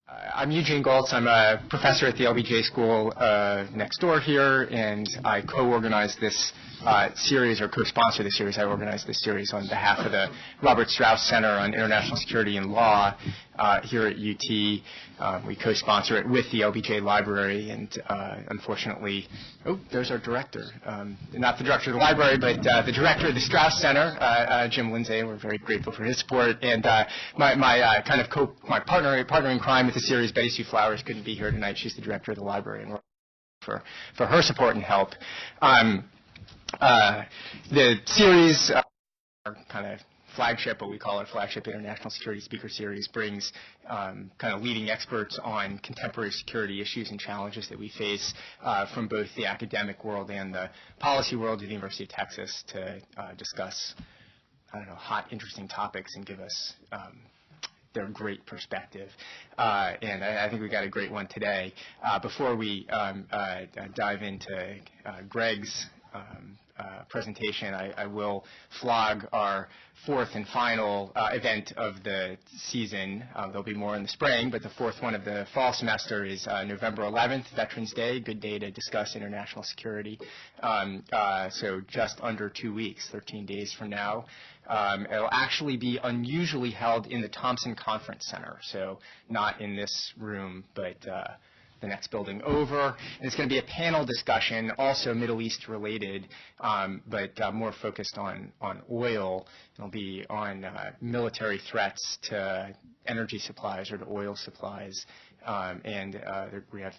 I'm Eugene Goltz. I'm a professor at the LBJ School next door here, and I co-organize this series, or co-sponsor the series. I organize this series on behalf of the Robert Strauss Center on International Security and Law here at UT. We co-sponsor it with the LBJ Library, and unfortunately, there's our director. Not the director of the library, but the director of the Strauss Center, Jim Lindsay. We're very grateful for his support. And my partner in crime with the series, Betty Sue Flowers, couldn't be here tonight. She's the director of the library, and we're for her support and help. The series, our kind of flagship, what we call our flagship International Security Speaker Series, brings kind of leading experts on contemporary security issues and challenges that we face from both the academic world and the policy world at the University of Texas to discuss, hot, interesting topics and give us their great perspective. And I think we got a great one today. Before we dive into Greg's presentation, I will flog our fourth and final event of the season. There'll be more in the spring, but the fourth one of the fall semester is November 11th, Veterans Day, good day to discuss international security. So just under 2 weeks, 13 days from now. It'll actually be unusually held in the Thompson Conference Center, so not in this room, but the next building over. And it's going to be a panel discussion, also Middle East related, but more focused on oil. It'll be on military threats to energy supplies or to oil supplies. And we have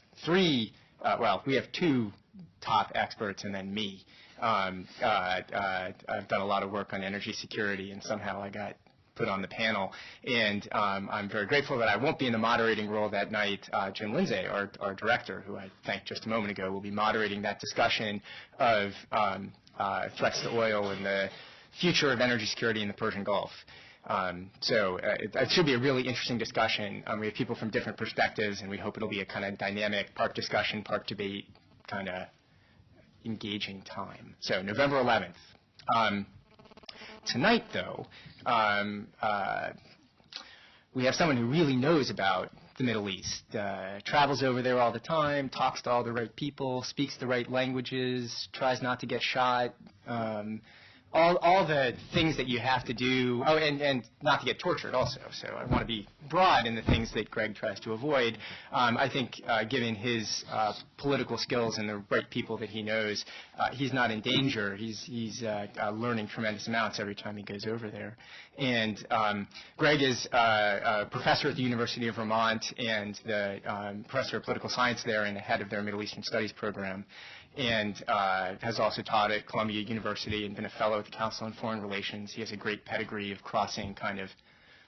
we have two top experts and then me. I've done a lot of work on energy security, and somehow I got put on the panel, and I'm very grateful that I won't be in the moderating role that night. Jim Lindsay, our director, who I thanked just a moment ago, will be moderating that discussion of threats to oil and the future of energy security in the Persian Gulf. So it should be a really interesting discussion. We have people from different perspectives, and we hope it'll be a kind of dynamic, part discussion, part debate, kind of engaging time. So November 11th. Tonight, though, we have someone who really knows about the Middle East, travels over there all the time, talks to all the right people, speaks the right languages, tries not to get shot, all the things that you have to do, and not to get tortured also. So I want to be broad in the things that Greg tries to avoid. I think given his political skills and the right people that he knows, he's not in danger. He's learning tremendous amounts every time he goes over there. And Greg is a professor at the University of Vermont and the professor of political science there and the head of their Middle Eastern Studies program, and has also taught at Columbia University and been a fellow at the Council on Foreign Relations. He has a great pedigree of crossing kind of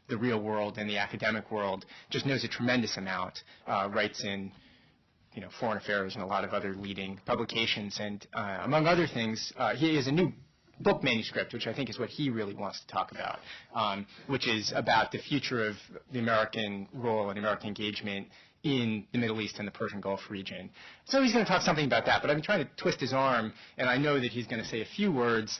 the real world and the academic world, just knows a tremendous amount, writes in Foreign Affairs and a lot of other leading publications. And among other things, he has a new book manuscript, which I think is what he really wants to talk about, which is about the future of the American role and American engagement in the Middle East and the Persian Gulf region. So he's going to talk something about that, but I've been trying to twist his arm, and I know that he's going to say a few words.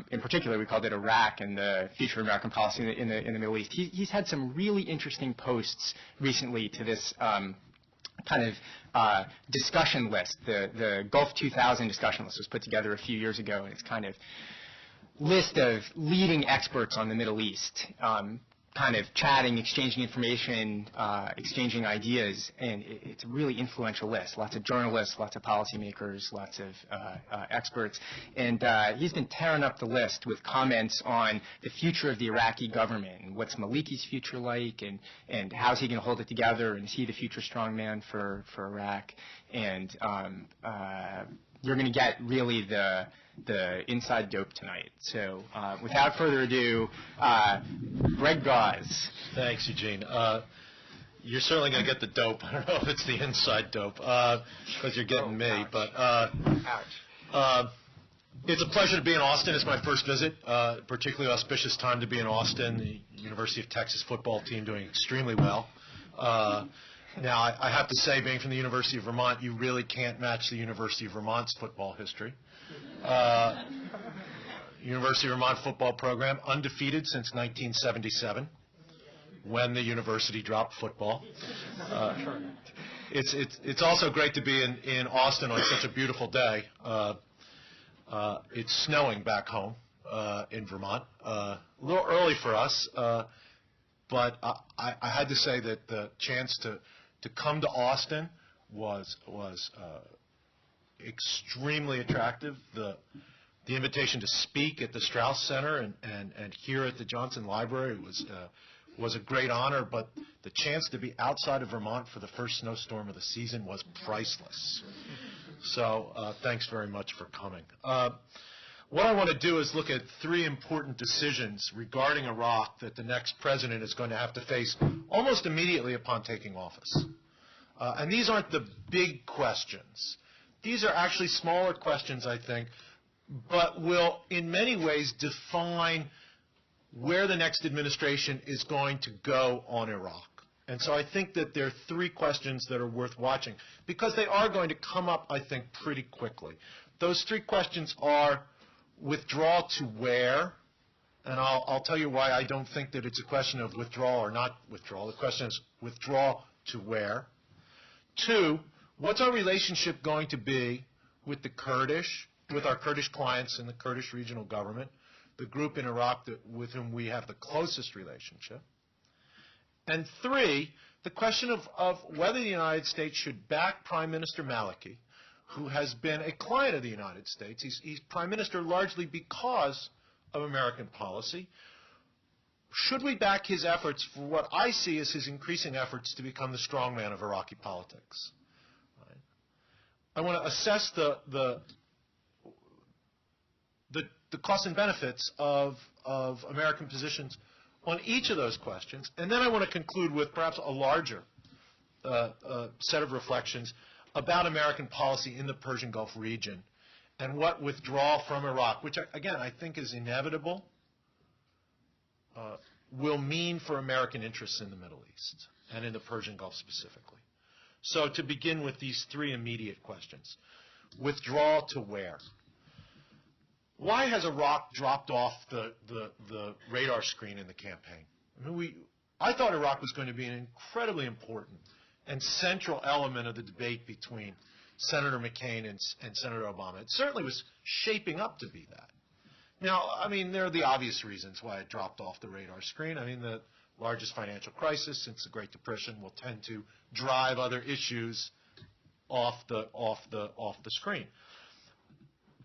In particular, we called it Iraq and the future of American policy in the Middle East. He's had some really interesting posts recently to this kind of discussion list. The Gulf 2000 discussion list was put together a few years ago, and it's kind of list of leading experts on the Middle East, kind of chatting, exchanging information, exchanging ideas, and it's a really influential list. Lots of journalists, lots of policymakers, lots of experts, and he's been tearing up the list with comments on the future of the Iraqi government, and what's Maliki's future like, and how's he going to hold it together, and is he the future strongman for Iraq, and you're going to get really the inside dope tonight. So without further ado, Greg Gause. Thanks, Eugene. You're certainly going to get the dope. I don't know if it's the inside dope because you're getting me. Ouch. But Ouch. It's a pleasure to be in Austin. It's my first visit, particularly auspicious time to be in Austin. The University of Texas football team doing extremely well. Now, I have to say, being from the University of Vermont, you really can't match the University of Vermont's football history. University of Vermont football program, undefeated since 1977. when the university dropped football. It's also great to be in Austin on such a beautiful day. It's snowing back home in Vermont. A little early for us, but I had to say that the chance to come to Austin was extremely attractive. The invitation to speak at the Strauss Center and here at the Johnson Library was a great honor, but the chance to be outside of Vermont for the first snowstorm of the season was priceless. So thanks very much for coming. What I want to do is look at three important decisions regarding Iraq that the next president is going to have to face almost immediately upon taking office. And these aren't the big questions. These are actually smaller questions, I think, but will in many ways define where the next administration is going to go on Iraq. And so I think that there are three questions that are worth watching because they are going to come up, I think, pretty quickly. Those three questions are withdrawal to where, and I'll tell you why I don't think that it's a question of withdrawal or not withdrawal. The question is withdrawal to where. Two, what's our relationship going to be with the Kurdish, with our Kurdish clients in the Kurdish regional government, the group in Iraq with whom we have the closest relationship. And three, the question of whether the United States should back Prime Minister Maliki, who has been a client of the United States. He's Prime Minister largely because of American policy. Should we back his efforts for what I see as his increasing efforts to become the strongman of Iraqi politics? Right. I want to assess the costs and benefits of American positions on each of those questions, and then I want to conclude with perhaps a larger set of reflections about American policy in the Persian Gulf region and what withdrawal from Iraq, which again I think is inevitable, will mean for American interests in the Middle East and in the Persian Gulf specifically. So to begin with these three immediate questions. Withdrawal to where? Why has Iraq dropped off the radar screen in the campaign? I mean, I thought Iraq was going to be an incredibly important and central element of the debate between Senator McCain and Senator Obama. It certainly was shaping up to be that. Now, I mean, there are the obvious reasons why it dropped off the radar screen. I mean, the largest financial crisis since the Great Depression will tend to drive other issues off the screen.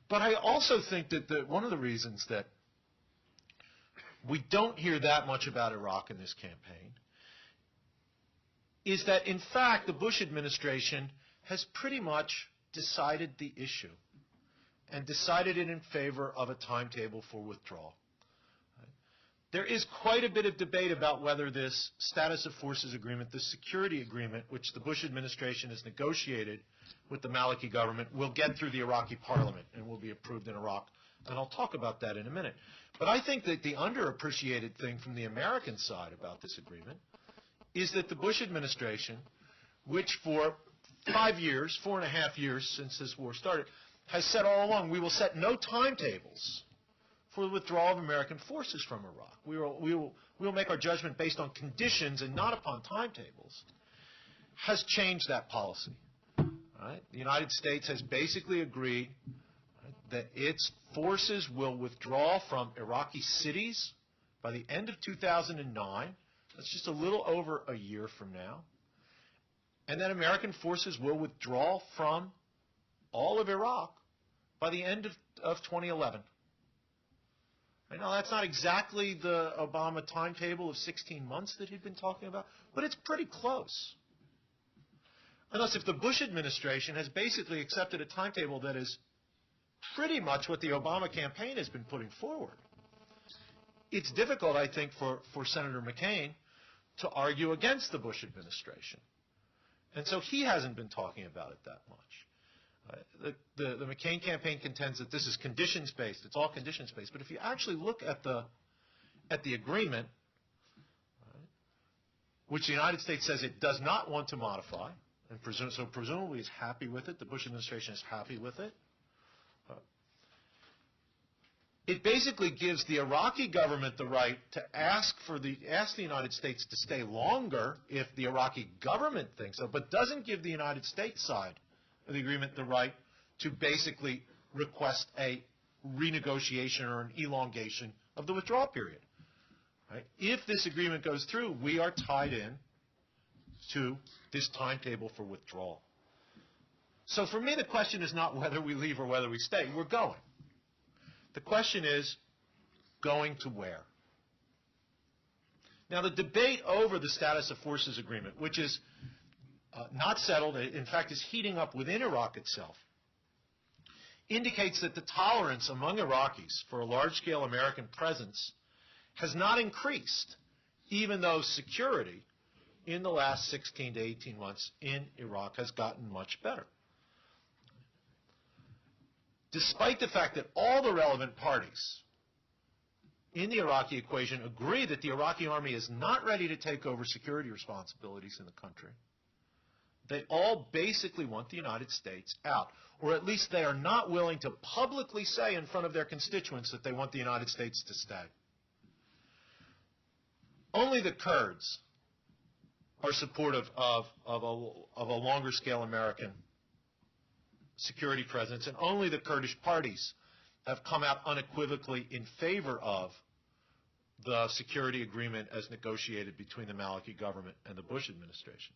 But I also think that one of the reasons that we don't hear that much about Iraq in this campaign is that, in fact, the Bush administration has pretty much decided the issue and decided it in favor of a timetable for withdrawal. Right? There is quite a bit of debate about whether this status of forces agreement, this security agreement, which the Bush administration has negotiated with the Maliki government, will get through the Iraqi parliament and will be approved in Iraq. And I'll talk about that in a minute. But I think that the underappreciated thing from the American side about this agreement is that the Bush administration, which for 5 years, 4.5 years since this war started, has said all along, we will set no timetables for the withdrawal of American forces from Iraq. We will make our judgment based on conditions and not upon timetables, has changed that policy. Right? The United States has basically agreed that its forces will withdraw from Iraqi cities by the end of 2009. That's just a little over a year from now. And that American forces will withdraw from all of Iraq by the end of 2011. Right now, that's not exactly the Obama timetable of 16 months that he'd been talking about, but it's pretty close. Unless if the Bush administration has basically accepted a timetable that is pretty much what the Obama campaign has been putting forward. It's difficult, I think, for Senator McCain to argue against the Bush administration. And so he hasn't been talking about it that much. The McCain campaign contends that this is conditions-based. It's all conditions-based. But if you actually look at the agreement, right, which the United States says it does not want to modify, and presumably is happy with it, the Bush administration is happy with it, it basically gives the Iraqi government the right to ask the United States to stay longer if the Iraqi government thinks so, but doesn't give the United States side of the agreement the right to basically request a renegotiation or an elongation of the withdrawal period. Right? If this agreement goes through, we are tied in to this timetable for withdrawal. So for me, the question is not whether we leave or whether we stay. We're going. The question is, going to where? Now, the debate over the status of forces agreement, which is not settled, in fact, is heating up within Iraq itself, indicates that the tolerance among Iraqis for a large-scale American presence has not increased, even though security in the last 16 to 18 months in Iraq has gotten much better. Despite the fact that all the relevant parties in the Iraqi equation agree that the Iraqi army is not ready to take over security responsibilities in the country, they all basically want the United States out, or at least they are not willing to publicly say in front of their constituents that they want the United States to stay. Only the Kurds are supportive of a longer-scale American security presence, and only the Kurdish parties have come out unequivocally in favor of the security agreement as negotiated between the Maliki government and the Bush administration.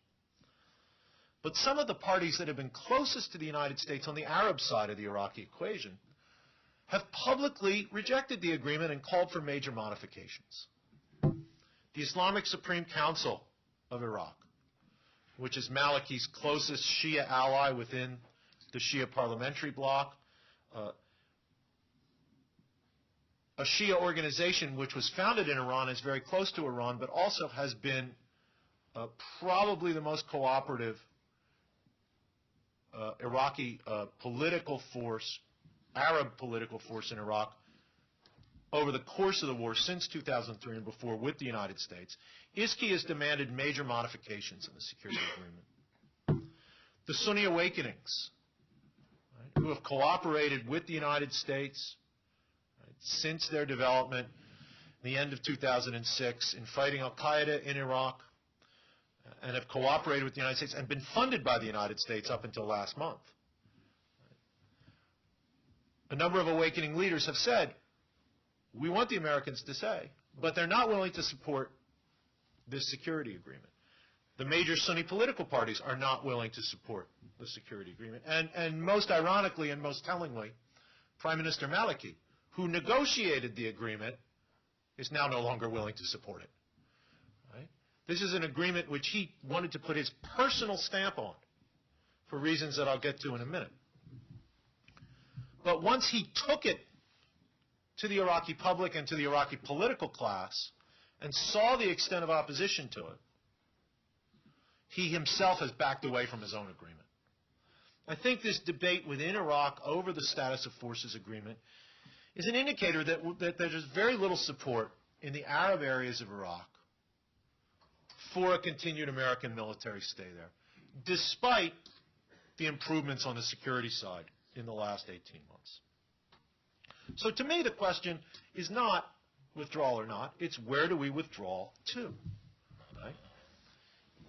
But some of the parties that have been closest to the United States on the Arab side of the Iraqi equation have publicly rejected the agreement and called for major modifications. The Islamic Supreme Council of Iraq, which is Maliki's closest Shia ally within the Shia parliamentary bloc, a Shia organization which was founded in Iran, is very close to Iran, but also has been probably the most cooperative Iraqi political force, Arab political force in Iraq over the course of the war since 2003 and before with the United States. ISKI has demanded major modifications in the security agreement. The Sunni Awakenings, who have cooperated with the United States since their development, the end of 2006, in fighting al-Qaeda in Iraq, and have cooperated with the United States and been funded by the United States up until last month. A number of awakening leaders have said, we want the Americans to say, but they're not willing to support this security agreement. The major Sunni political parties are not willing to support the security agreement. And most ironically and most tellingly, Prime Minister Maliki, who negotiated the agreement, is now no longer willing to support it. Right? This is an agreement which he wanted to put his personal stamp on for reasons that I'll get to in a minute. But once he took it to the Iraqi public and to the Iraqi political class and saw the extent of opposition to it, he himself has backed away from his own agreement. I think this debate within Iraq over the status of forces agreement is an indicator that there's very little support in the Arab areas of Iraq for a continued American military stay there, despite the improvements on the security side in the last 18 months. So to me, the question is not withdrawal or not, it's where do we withdraw to? Right?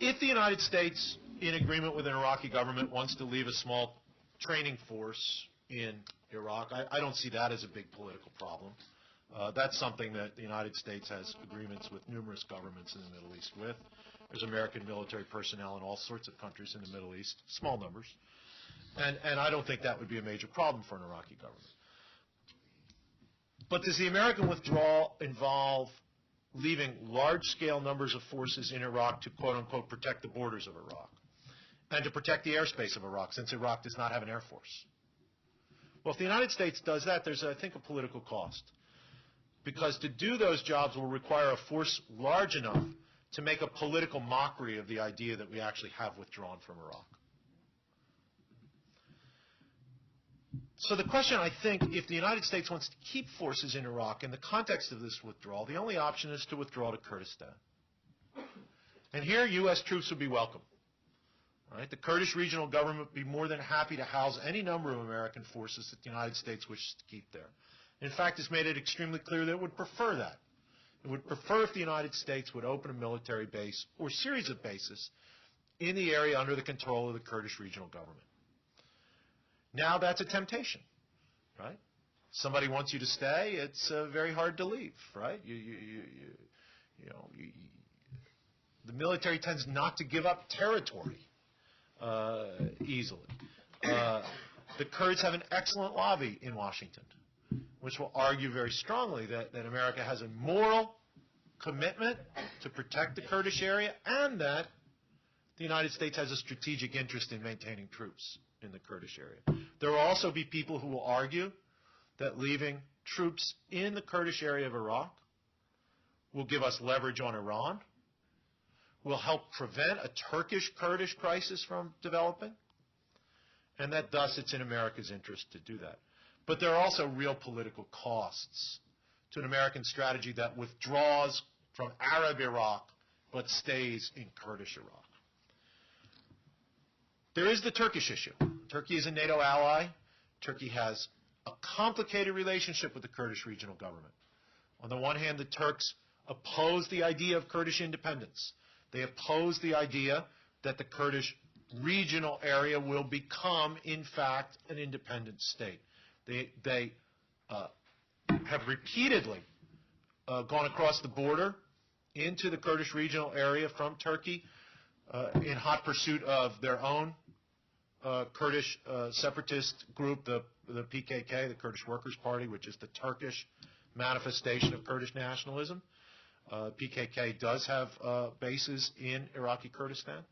If the United States, in agreement with an Iraqi government, wants to leave a small training force in Iraq, I don't see that as a big political problem. That's something that the United States has agreements with numerous governments in the Middle East with. There's American military personnel in all sorts of countries in the Middle East, small numbers. And I don't think that would be a major problem for an Iraqi government. But does the American withdrawal involve leaving large-scale numbers of forces in Iraq to, quote-unquote, protect the borders of Iraq and to protect the airspace of Iraq, since Iraq does not have an air force? Well, if the United States does that, there's, I think, a political cost. Because to do those jobs will require a force large enough to make a political mockery of the idea that we actually have withdrawn from Iraq. So the question, I think, if the United States wants to keep forces in Iraq in the context of this withdrawal, the only option is to withdraw to Kurdistan. And here, U.S. troops would be welcome. Right? The Kurdish regional government would be more than happy to house any number of American forces that the United States wishes to keep there. In fact, it's made it extremely clear that it would prefer that. It would prefer if the United States would open a military base or series of bases in the area under the control of the Kurdish regional government. Now that's a temptation, right? Somebody wants you to stay, it's very hard to leave, right? The military tends not to give up territory easily. The Kurds have an excellent lobby in Washington, which will argue very strongly that America has a moral commitment to protect the Kurdish area and that the United States has a strategic interest in maintaining troops in the Kurdish area. There will also be people who will argue that leaving troops in the Kurdish area of Iraq will give us leverage on Iran, will help prevent a Turkish-Kurdish crisis from developing, and that thus it's in America's interest to do that. But there are also real political costs to an American strategy that withdraws from Arab Iraq but stays in Kurdish Iraq. There is the Turkish issue. Turkey is a NATO ally. Turkey has a complicated relationship with the Kurdish regional government. On the one hand, the Turks oppose the idea of Kurdish independence. They oppose the idea that the Kurdish regional area will become, in fact, an independent state. They have repeatedly gone across the border into the Kurdish regional area from Turkey in hot pursuit of their own Kurdish separatist group, the PKK, the Kurdish Workers' Party, which is the Turkish manifestation of Kurdish nationalism. PKK does have bases in Iraqi Kurdistan.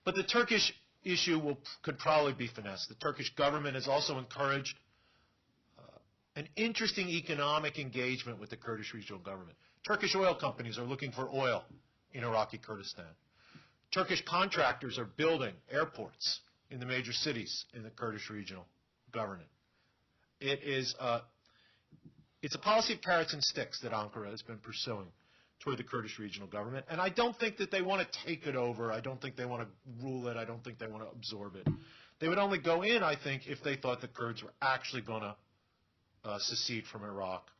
But the Turkish issue could probably be finessed. The Turkish government has also encouraged an interesting economic engagement with the Kurdish regional government. Turkish oil companies are looking for oil in Iraqi Kurdistan. Turkish contractors are building airports in the major cities in the Kurdish regional government. It's a policy of carrots and sticks that Ankara has been pursuing toward the Kurdish regional government, and I don't think that they want to take it over. I don't think they want to rule it. I don't think they want to absorb it. They would only go in, I think, if they thought the Kurds were actually going to secede from Iraq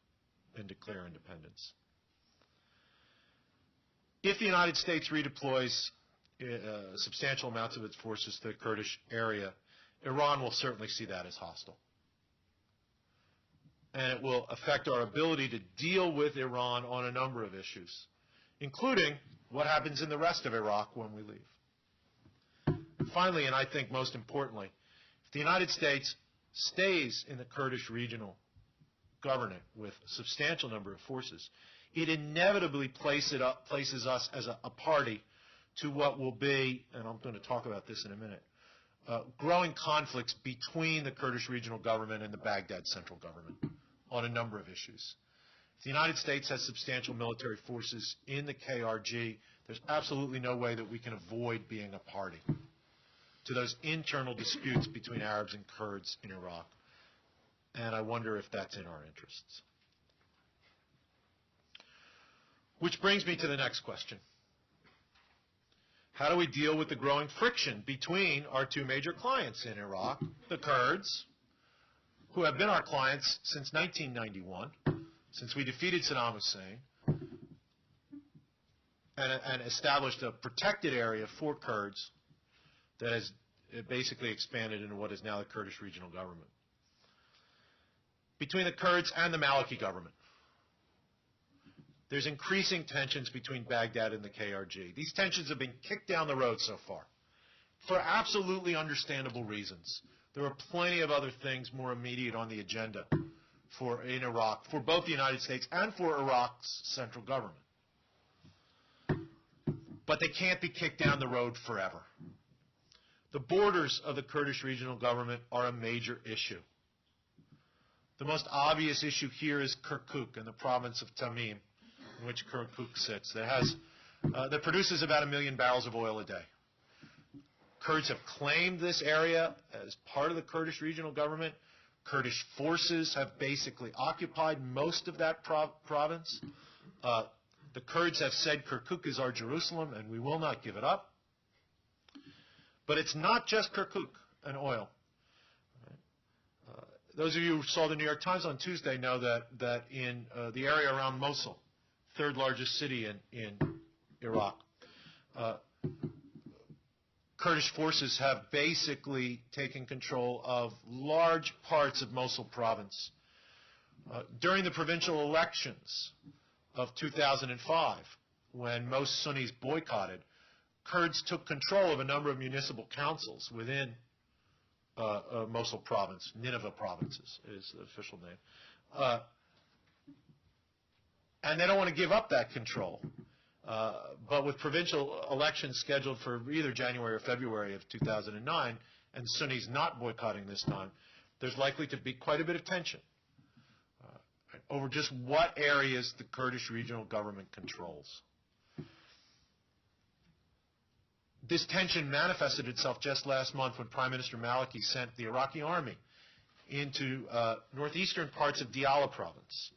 and declare independence. If the United States redeploys substantial amounts of its forces to the Kurdish area, Iran will certainly see that as hostile. And it will affect our ability to deal with Iran on a number of issues, including what happens in the rest of Iraq when we leave. And finally, and I think most importantly, if the United States stays in the Kurdish regional government with a substantial number of forces, it inevitably places us as a party to what will be, and I'm going to talk about this in a minute, growing conflicts between the Kurdish regional government and the Baghdad central government on a number of issues. If the United States has substantial military forces in the KRG, there's absolutely no way that we can avoid being a party to those internal disputes between Arabs and Kurds in Iraq. And I wonder if that's in our interests. Which brings me to the next question. How do we deal with the growing friction between our two major clients in Iraq, the Kurds, who have been our clients since 1991, since we defeated Saddam Hussein, and established a protected area for Kurds that has basically expanded into what is now the Kurdish regional government, between the Kurds and the Maliki government. There's increasing tensions between Baghdad and the KRG. These tensions have been kicked down the road so far for absolutely understandable reasons. There are plenty of other things more immediate on the agenda in Iraq, for both the United States and for Iraq's central government. But they can't be kicked down the road forever. The borders of the Kurdish regional government are a major issue. The most obvious issue here is Kirkuk and the province of Tamim, in which Kirkuk sits, that produces about 1 million barrels of oil a day. Kurds have claimed this area as part of the Kurdish regional government. Kurdish forces have basically occupied most of that province. The Kurds have said Kirkuk is our Jerusalem and we will not give it up. But it's not just Kirkuk and oil. those of you who saw the New York Times on Tuesday know that in the area around Mosul, third largest city in Iraq, Kurdish forces have basically taken control of large parts of Mosul province. During the provincial elections of 2005, when most Sunnis boycotted, Kurds took control of a number of municipal councils within Mosul province. Nineveh provinces is the official name. And they don't want to give up that control. But with provincial elections scheduled for either January or February of 2009, and Sunnis not boycotting this time, there's likely to be quite a bit of tension over just what areas the Kurdish regional government controls. This tension manifested itself just last month when Prime Minister Maliki sent the Iraqi army into northeastern parts of Diyala province,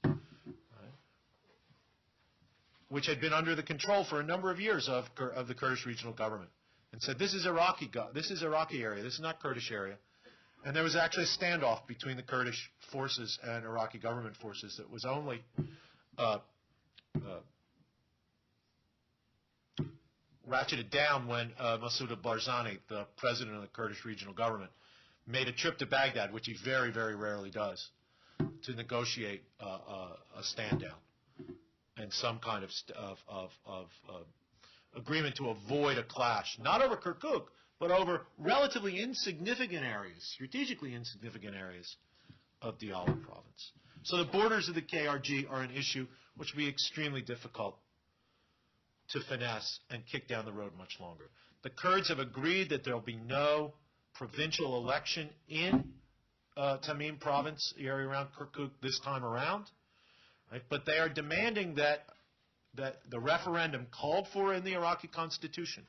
which had been under the control for a number of years of the Kurdish regional government, and said, this is Iraqi area, this is not Kurdish area. And there was actually a standoff between the Kurdish forces and Iraqi government forces that was only ratcheted down when Masoud Barzani, the president of the Kurdish regional government, made a trip to Baghdad, which he very, very rarely does, to negotiate a stand down and some kind of agreement to avoid a clash, not over Kirkuk, but over relatively insignificant areas, strategically insignificant areas of Diyala province. So the borders of the KRG are an issue which will be extremely difficult to finesse and kick down the road much longer. The Kurds have agreed that there will be no provincial election in Tamim province, the area around Kirkuk, this time around. Right? But they are demanding that the referendum called for in the Iraqi constitution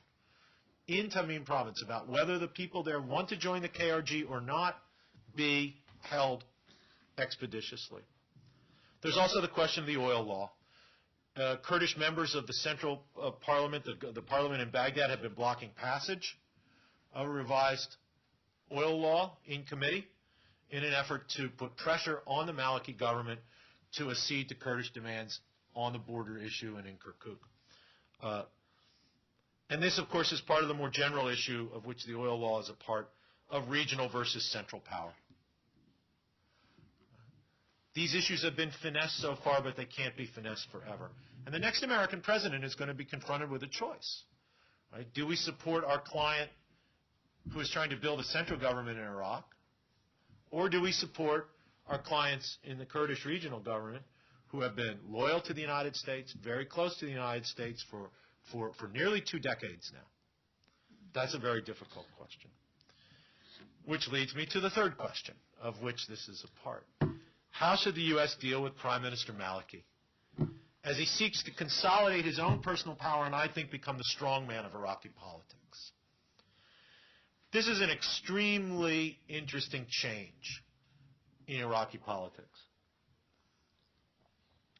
in Tamim province about whether the people there want to join the KRG or not be held expeditiously. There's also the question of the oil law. Kurdish members of the central parliament, the parliament in Baghdad, have been blocking passage of a revised oil law in committee in an effort to put pressure on the Maliki government to accede to Kurdish demands on the border issue and in Kirkuk. And this, of course, is part of the more general issue of which the oil law is a part of regional versus central power. These issues have been finessed so far, but they can't be finessed forever. And the next American president is going to be confronted with a choice. Right? Do we support our client who is trying to build a central government in Iraq? Or do we support our clients in the Kurdish regional government who have been loyal to the United States, very close to the United States for nearly 2 decades now? That's a very difficult question. Which leads me to the third question, of which this is a part. How should the U.S. deal with Prime Minister Maliki as he seeks to consolidate his own personal power and, I think, become the strongman of Iraqi politics? This is an extremely interesting change in Iraqi politics.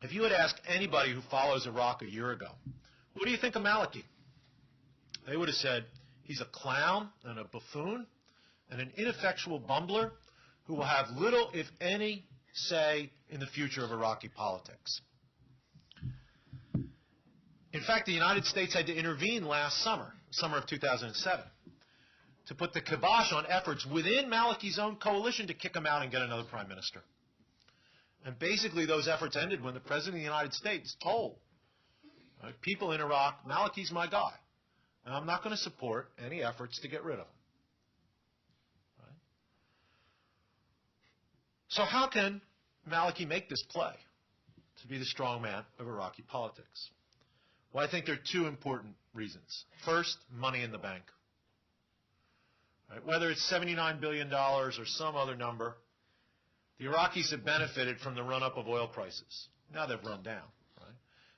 If you had asked anybody who follows Iraq a year ago, what do you think of Maliki? They would have said he's a clown and a buffoon and an ineffectual bumbler who will have little, if any, say in the future of Iraqi politics. In fact, the United States had to intervene last summer of 2007, to put the kibosh on efforts within Maliki's own coalition to kick him out and get another prime minister. And basically those efforts ended when the President of the United States told people in Iraq, Maliki's my guy, and I'm not going to support any efforts to get rid of him. Right? So how can Maliki make this play to be the strong man of Iraqi politics? Well, I think there are 2 important reasons. First, money in the bank. Right? Whether it's $79 billion or some other number, the Iraqis have benefited from the run-up of oil prices. Now they've run down. Right?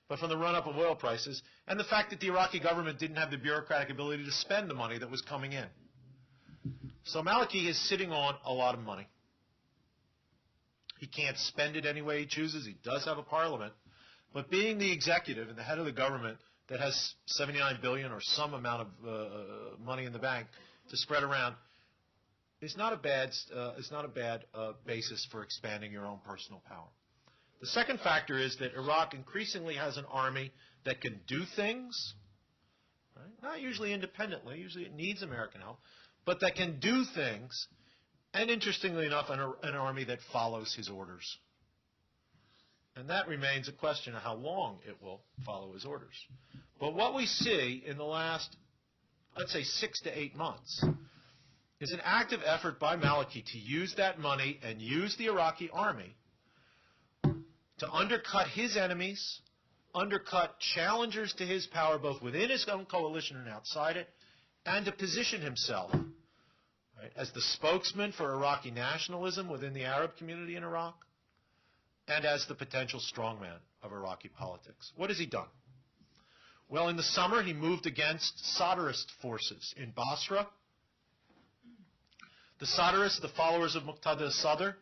But from the run-up of oil prices and the fact that the Iraqi government didn't have the bureaucratic ability to spend the money that was coming in. So Maliki is sitting on a lot of money. He can't spend it any way he chooses. He does have a parliament. But being the executive and the head of the government that has $79 billion or some amount of money in the bank to spread around, is not a bad basis for expanding your own personal power. The second factor is that Iraq increasingly has an army that can do things, right? Not usually independently, usually it needs American help, but that can do things, and interestingly enough, an army that follows his orders. And that remains a question of how long it will follow his orders. But what we see in the last, let's say, 6 to 8 months is an active effort by Maliki to use that money and use the Iraqi army to undercut his enemies, undercut challengers to his power both within his own coalition and outside it, and to position himself, right, as the spokesman for Iraqi nationalism within the Arab community in Iraq, and as the potential strongman of Iraqi politics. What has he done? Well, in the summer, he moved against Sadrist forces in Basra. The Sadrists, the followers of Muqtada Sadr,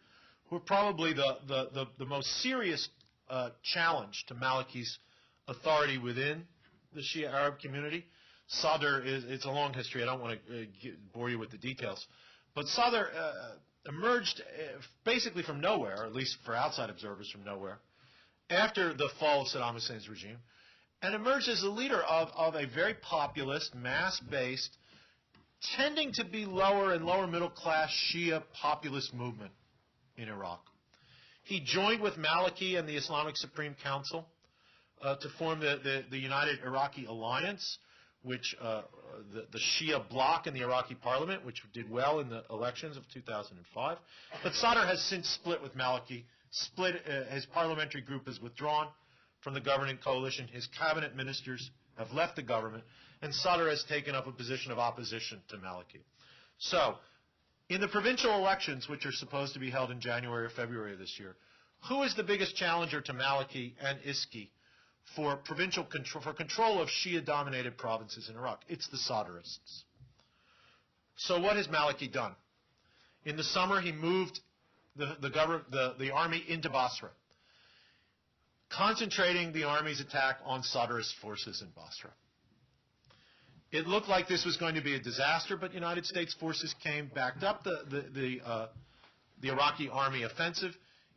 who are probably the most serious challenge to Maliki's authority within the Shia Arab community. Sadr it's a long history. I don't want to bore you with the details. But Sadr emerged basically from nowhere, or at least for outside observers from nowhere, after the fall of Saddam Hussein's regime, and emerged as a leader of a very populist, mass-based, tending to be lower and lower middle-class Shia populist movement in Iraq. He joined with Maliki and the Islamic Supreme Council to form the United Iraqi Alliance, which the Shia bloc in the Iraqi parliament, which did well in the elections of 2005. But Sadr has since split with Maliki. His parliamentary group has withdrawn from the governing coalition. His cabinet ministers have left the government, and Sadr has taken up a position of opposition to Maliki. So, in the provincial elections, which are supposed to be held in January or February of this year, who is the biggest challenger to Maliki and ISKI for control of Shia-dominated provinces in Iraq? It's the Sadrists. So what has Maliki done? In the summer, he moved the army into Basra, concentrating the army's attack on Sadrist forces in Basra. It looked like this was going to be a disaster, but United States forces came, backed up the Iraqi army offensive.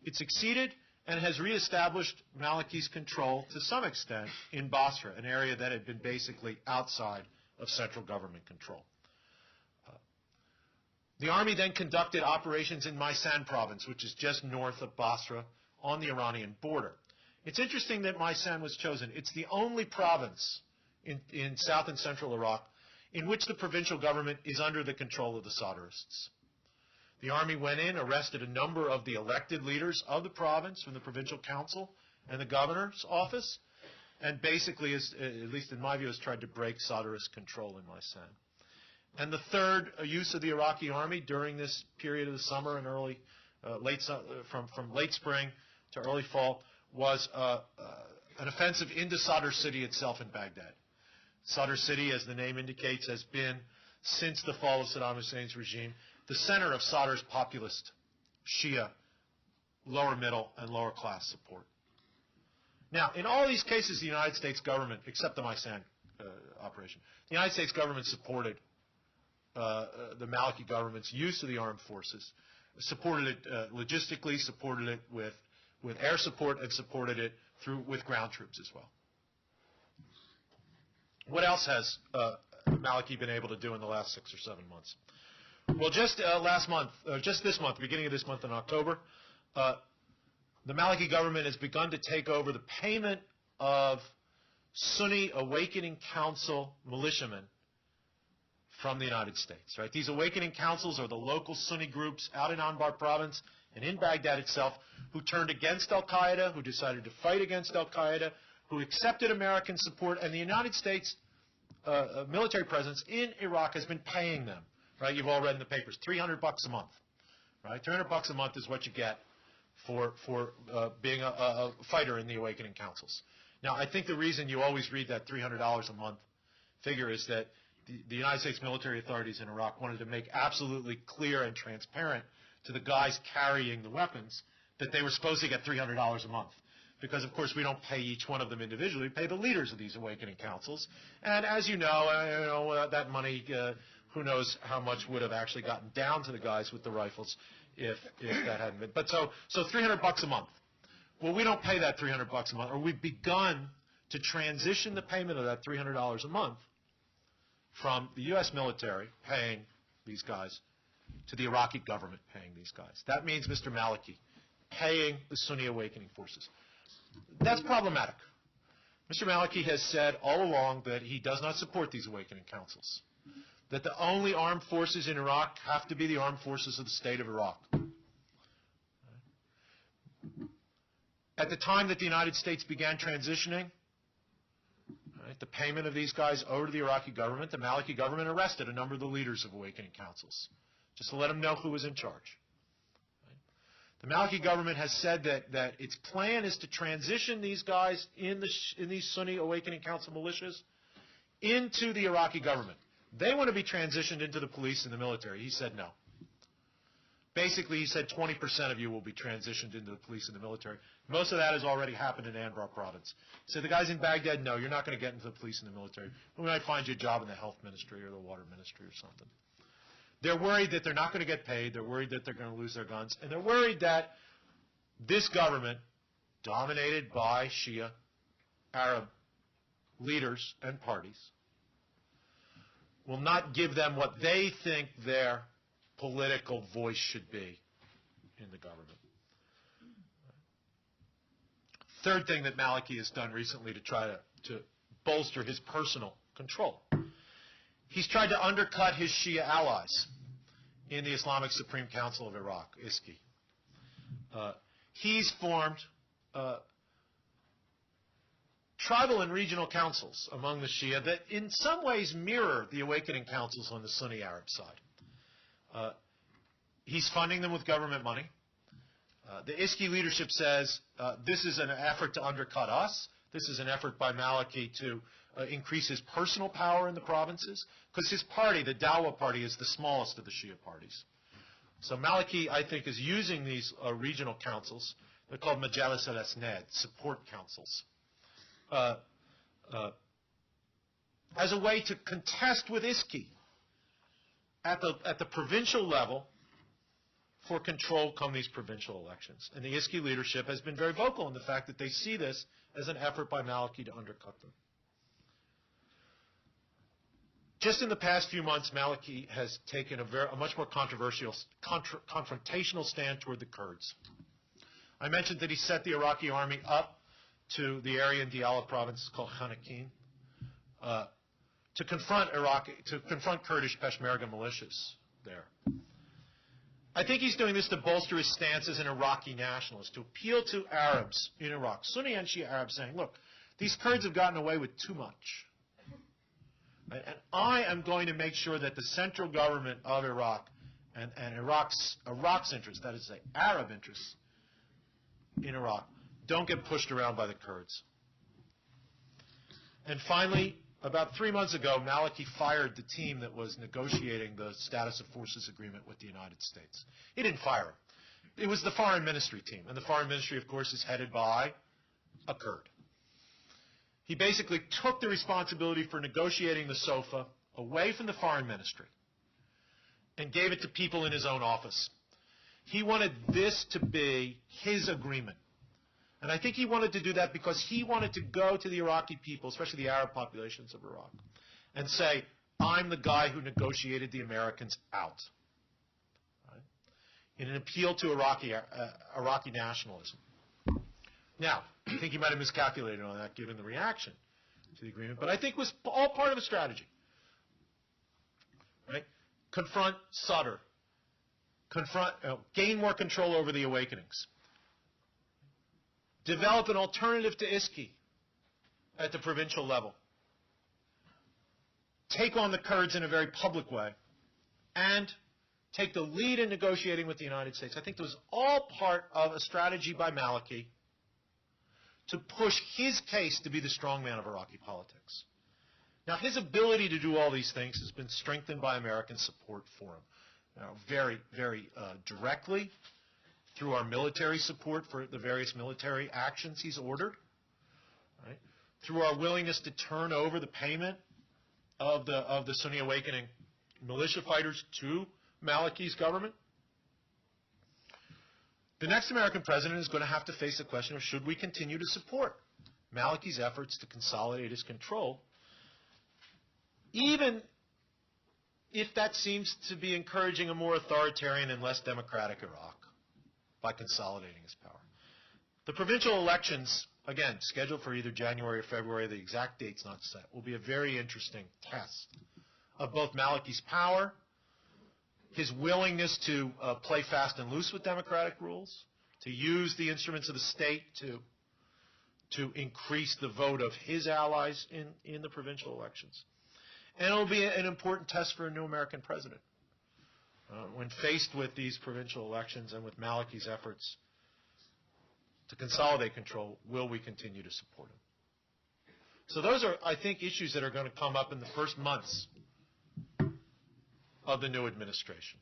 It succeeded and has reestablished Maliki's control to some extent in Basra, an area that had been basically outside of central government control. The army then conducted operations in Maysan province, which is just north of Basra on the Iranian border. It's interesting that Maysan was chosen. It's the only province in south and central Iraq in which the provincial government is under the control of the Sadrists. The army went in, arrested a number of the elected leaders of the province from the provincial council and the governor's office, and basically, at least in my view, has tried to break Sadrist control in Maysan. And the third use of the Iraqi army during this period of the summer and from late spring to early fall was an offensive into Sadr city itself in Baghdad. Sadr city, as the name indicates, has been, since the fall of Saddam Hussein's regime, the center of Sadr's populist Shia lower middle and lower class support. Now, in all these cases, the United States government, except the Maysan operation, the United States government supported the Maliki government's use of the armed forces, supported it logistically, supported it with air support, and supported it with ground troops as well. What else has Maliki been able to do in the last 6 or 7 months? Well, just this month, beginning of this month in October, the Maliki government has begun to take over the payment of Sunni Awakening Council militiamen from the United States. Right? These Awakening Councils are the local Sunni groups out in Anbar province and in Baghdad itself who turned against al-Qaeda, who decided to fight against al-Qaeda, who accepted American support, and the United States military presence in Iraq has been paying them. Right? You've all read in the papers, $300 a month. Right? $300 a month is what you get for being a fighter in the Awakening Councils. Now, I think the reason you always read that $300 a month figure is that the United States military authorities in Iraq wanted to make absolutely clear and transparent to the guys carrying the weapons that they were supposed to get $300 a month. Because, of course, we don't pay each one of them individually. We pay the leaders of these Awakening Councils. And as you know, that money who knows how much would have actually gotten down to the guys with the rifles if that hadn't been. But so $300 a month. Well, we don't pay that $300 a month, or we've begun to transition the payment of that $300 a month from the U.S. military paying these guys to the Iraqi government paying these guys. That means Mr. Maliki paying the Sunni Awakening Forces. That's problematic. Mr. Maliki has said all along that he does not support these awakening councils, that the only armed forces in Iraq have to be the armed forces of the state of Iraq. At the time that the United States began transitioning, the payment of these guys over to the Iraqi government, the Maliki government arrested a number of the leaders of awakening councils, just to let them know who was in charge. The Maliki government has said that its plan is to transition these guys in these Sunni Awakening Council militias into the Iraqi government. They want to be transitioned into the police and the military. He said no. Basically, he said 20% of you will be transitioned into the police and the military. Most of that has already happened in Anbar province. So the guys in Baghdad, no, you're not going to get into the police and the military. We might find you a job in the health ministry or the water ministry or something. They're worried that they're not going to get paid. They're worried that they're going to lose their guns. And they're worried that this government, dominated by Shia Arab leaders and parties, will not give them what they think their political voice should be in the government. Third thing that Maliki has done recently to try to bolster his personal control. He's tried to undercut his Shia allies in the Islamic Supreme Council of Iraq, ISKI. He's formed tribal and regional councils among the Shia that in some ways mirror the awakening councils on the Sunni Arab side. He's funding them with government money. The ISKI leadership says this is an effort to undercut us. This is an effort by Maliki to increase his personal power in the provinces, because his party, the Dawa party, is the smallest of the Shia parties. So Maliki, I think, is using these regional councils. They're called Majalis al-Asnad, support councils, as a way to contest with ISKI at the provincial level for control come these provincial elections. And the ISKI leadership has been very vocal in the fact that they see this as an effort by Maliki to undercut them. Just in the past few months, Maliki has taken a much more controversial, confrontational stand toward the Kurds. I mentioned that he set the Iraqi army up to the area in Diyala province called Khanaqin to confront Kurdish Peshmerga militias there. I think he's doing this to bolster his stance as an Iraqi nationalist, to appeal to Arabs in Iraq, Sunni and Shia Arabs, saying, look, these Kurds have gotten away with too much. Right? And I am going to make sure that the central government of Iraq and Iraq's interests, that is to say, Arab interests in Iraq, don't get pushed around by the Kurds. And finally, about 3 months ago, Maliki fired the team that was negotiating the status of forces agreement with the United States. He didn't fire them. It was the foreign ministry team. And the foreign ministry, of course, is headed by a Kurd. He basically took the responsibility for negotiating the SOFA away from the foreign ministry and gave it to people in his own office. He wanted this to be his agreement. And I think he wanted to do that because he wanted to go to the Iraqi people, especially the Arab populations of Iraq, and say, I'm the guy who negotiated the Americans out. Right? In an appeal to Iraqi nationalism. Now, I think he might have miscalculated on that given the reaction to the agreement, but I think it was all part of a strategy. Right? Confront Sadr. Gain more control over the awakenings. Develop an alternative to ISKI at the provincial level. Take on the Kurds in a very public way. And take the lead in negotiating with the United States. I think it was all part of a strategy by Maliki to push his case to be the strongman of Iraqi politics. Now, his ability to do all these things has been strengthened by American support for him. Very, very directly through our military support for the various military actions he's ordered, right? Through our willingness to turn over the payment of the Sunni Awakening militia fighters to Maliki's government, the next American president is going to have to face the question of should we continue to support Maliki's efforts to consolidate his control, even if that seems to be encouraging a more authoritarian and less democratic Iraq by consolidating his power. The provincial elections, again, scheduled for either January or February, the exact date's not set, will be a very interesting test of both Maliki's power, his willingness to play fast and loose with democratic rules, to use the instruments of the state to increase the vote of his allies in the provincial elections. And it will be an important test for a new American president. When faced with these provincial elections and with Maliki's efforts to consolidate control, will we continue to support him? So those are, I think, issues that are going to come up in the first months of the new administration.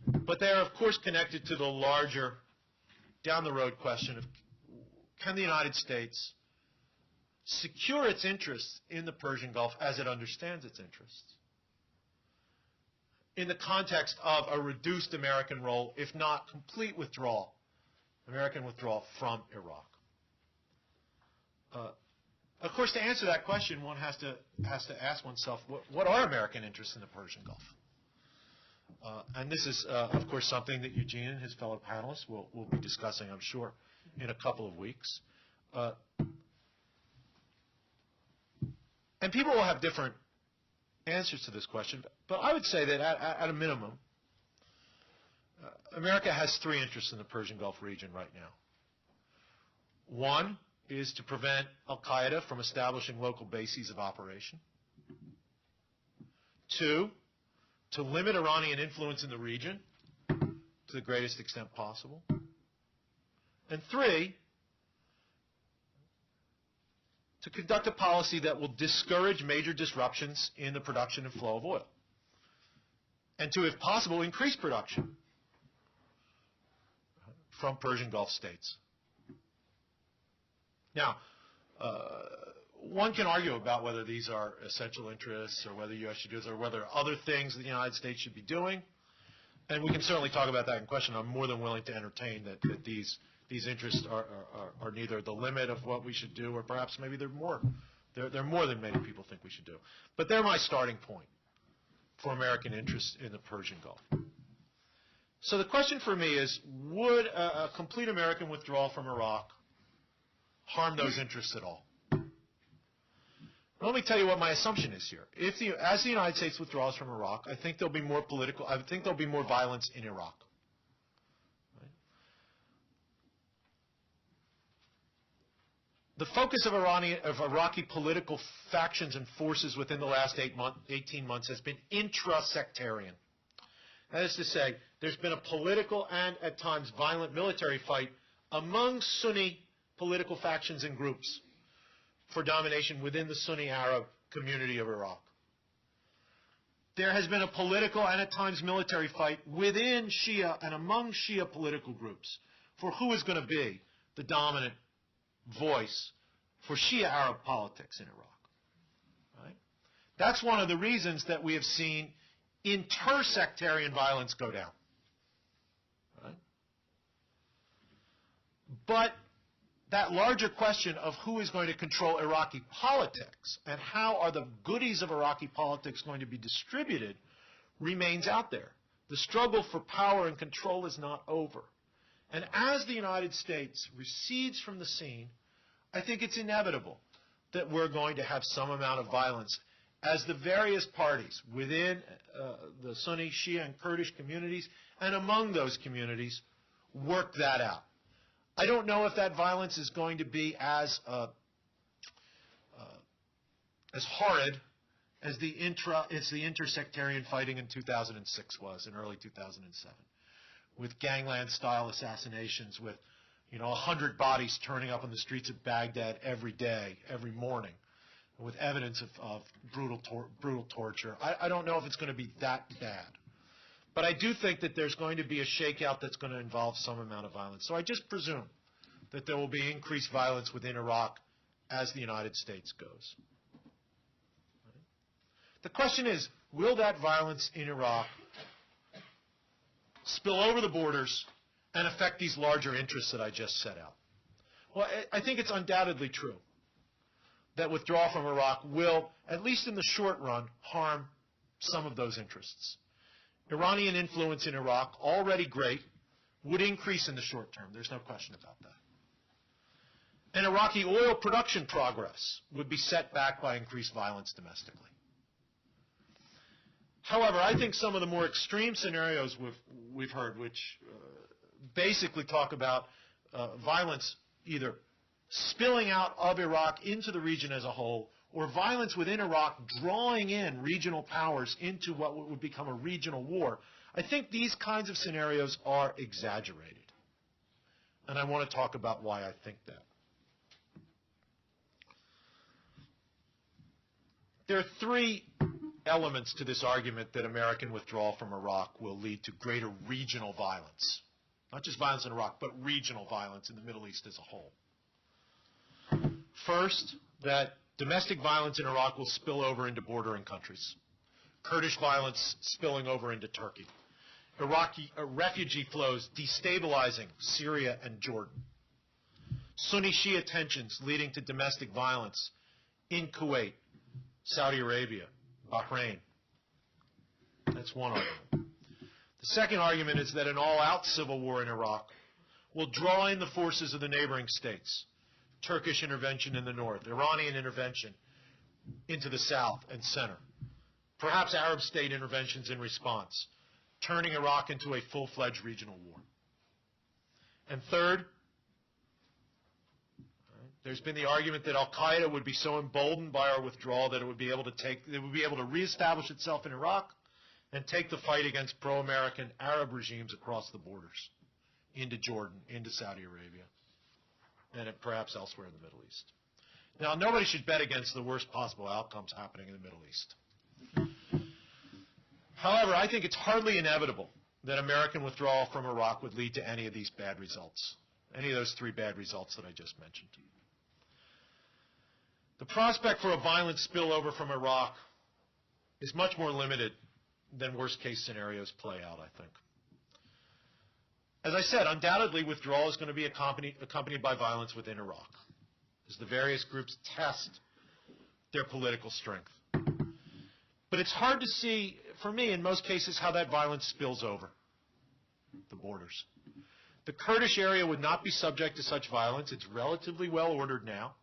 But they are, of course, connected to the larger, down-the-road question of can the United States secure its interests in the Persian Gulf as it understands its interests in the context of a reduced American role, if not complete withdrawal, American withdrawal from Iraq. Of course, to answer that question, one has to ask oneself, what are American interests in the Persian Gulf? And this is, of course, something that Eugene and his fellow panelists will be discussing, I'm sure, in a couple of weeks. And people will have different answers to this question, but I would say that at a minimum, America has three interests in the Persian Gulf region right now. One is to prevent al-Qaeda from establishing local bases of operation. Two, to limit Iranian influence in the region to the greatest extent possible. And three, to conduct a policy that will discourage major disruptions in the production and flow of oil. And to, if possible, increase production from Persian Gulf states. Now, one can argue about whether these are essential interests or whether the U.S. should do this or whether other things that the United States should be doing. And we can certainly talk about that in question. I'm more than willing to entertain that these interests are neither the limit of what we should do or perhaps maybe they're more than many people think we should do. But they're my starting point for American interests in the Persian Gulf. So the question for me is, would a complete American withdrawal from Iraq harm those interests at all? Let me tell you what my assumption is here. As the United States withdraws from Iraq, I think there'll be more violence in Iraq. Right? The focus of Iraqi political factions and forces within the last 18 months has been intra-sectarian. That is to say, there's been a political and, at times, violent military fight among Sunni political factions and groups for domination within the Sunni Arab community of Iraq. There has been a political and, at times, military fight within Shia and among Shia political groups for who is going to be the dominant voice for Shia Arab politics in Iraq. Right? That's one of the reasons that we have seen inter-sectarian violence go down. Right? But that larger question of who is going to control Iraqi politics and how are the goodies of Iraqi politics going to be distributed remains out there. The struggle for power and control is not over. And as the United States recedes from the scene, I think it's inevitable that we're going to have some amount of violence as the various parties within the Sunni, Shia, and Kurdish communities and among those communities work that out. I don't know if that violence is going to be as horrid as the intersectarian fighting in 2006 was, in early 2007, with gangland-style assassinations, with 100 bodies turning up on the streets of Baghdad every day, every morning, with evidence of brutal torture. I don't know if it's going to be that bad. But I do think that there's going to be a shakeout that's going to involve some amount of violence. So I just presume that there will be increased violence within Iraq as the United States goes. The question is, will that violence in Iraq spill over the borders and affect these larger interests that I just set out? Well, I think it's undoubtedly true that withdrawal from Iraq will, at least in the short run, harm some of those interests. Iranian influence in Iraq, already great, would increase in the short term. There's no question about that. And Iraqi oil production progress would be set back by increased violence domestically. However, I think some of the more extreme scenarios we've heard, which basically talk about violence either spilling out of Iraq into the region as a whole, or violence within Iraq drawing in regional powers into what would become a regional war, I think these kinds of scenarios are exaggerated. And I want to talk about why I think that. There are three elements to this argument that American withdrawal from Iraq will lead to greater regional violence. Not just violence in Iraq, but regional violence in the Middle East as a whole. First, that domestic violence in Iraq will spill over into bordering countries. Kurdish violence spilling over into Turkey. Iraqi refugee flows destabilizing Syria and Jordan. Sunni-Shia tensions leading to domestic violence in Kuwait, Saudi Arabia, Bahrain. That's one argument. The second argument is that an all-out civil war in Iraq will draw in the forces of the neighboring states. Turkish intervention in the north, Iranian intervention into the south and center, perhaps Arab state interventions in response, turning Iraq into a full-fledged regional war. And third, there's been the argument that al-Qaeda would be so emboldened by our withdrawal that it would be able to reestablish itself in Iraq and take the fight against pro-American Arab regimes across the borders, into Jordan, into Saudi Arabia, and perhaps elsewhere in the Middle East. Now, nobody should bet against the worst possible outcomes happening in the Middle East. However, I think it's hardly inevitable that American withdrawal from Iraq would lead to any of these bad results, any of those three bad results that I just mentioned. The prospect for a violent spillover from Iraq is much more limited than worst-case scenarios play out, I think. As I said, undoubtedly withdrawal is going to be accompanied by violence within Iraq, as the various groups test their political strength. But it's hard to see, for me, in most cases, how that violence spills over the borders. The Kurdish area would not be subject to such violence. It's relatively well ordered now,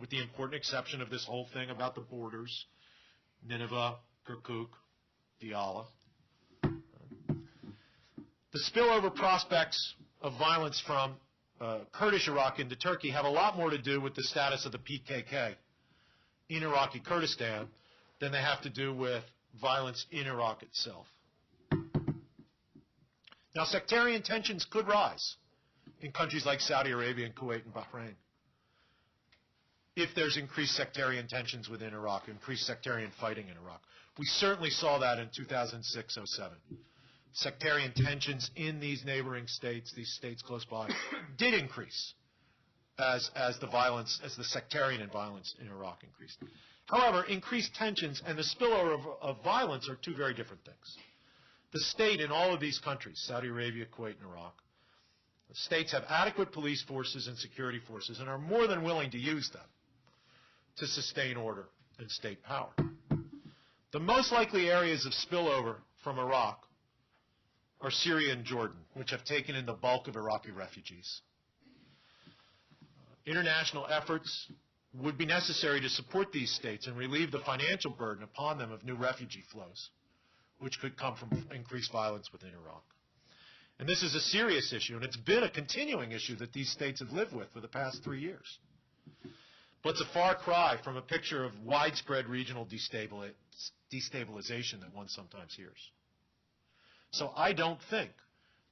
with the important exception of this whole thing about the borders, Nineveh, Kirkuk, Diyala. The spillover prospects of violence from Kurdish Iraq into Turkey have a lot more to do with the status of the PKK in Iraqi Kurdistan than they have to do with violence in Iraq itself. Now, sectarian tensions could rise in countries like Saudi Arabia and Kuwait and Bahrain if there's increased sectarian tensions within Iraq, increased sectarian fighting in Iraq. We certainly saw that in 2006-07. Sectarian tensions in these neighboring states, these states close by, did increase as the sectarian and violence in Iraq increased. However, increased tensions and the spillover of violence are two very different things. The state in all of these countries, Saudi Arabia, Kuwait, and Iraq, the states have adequate police forces and security forces and are more than willing to use them to sustain order and state power. The most likely areas of spillover from Iraq are Syria and Jordan, which have taken in the bulk of Iraqi refugees. International efforts would be necessary to support these states and relieve the financial burden upon them of new refugee flows, which could come from increased violence within Iraq. And this is a serious issue, and it's been a continuing issue that these states have lived with for the past 3 years. But it's a far cry from a picture of widespread regional destabilization that one sometimes hears. So I don't think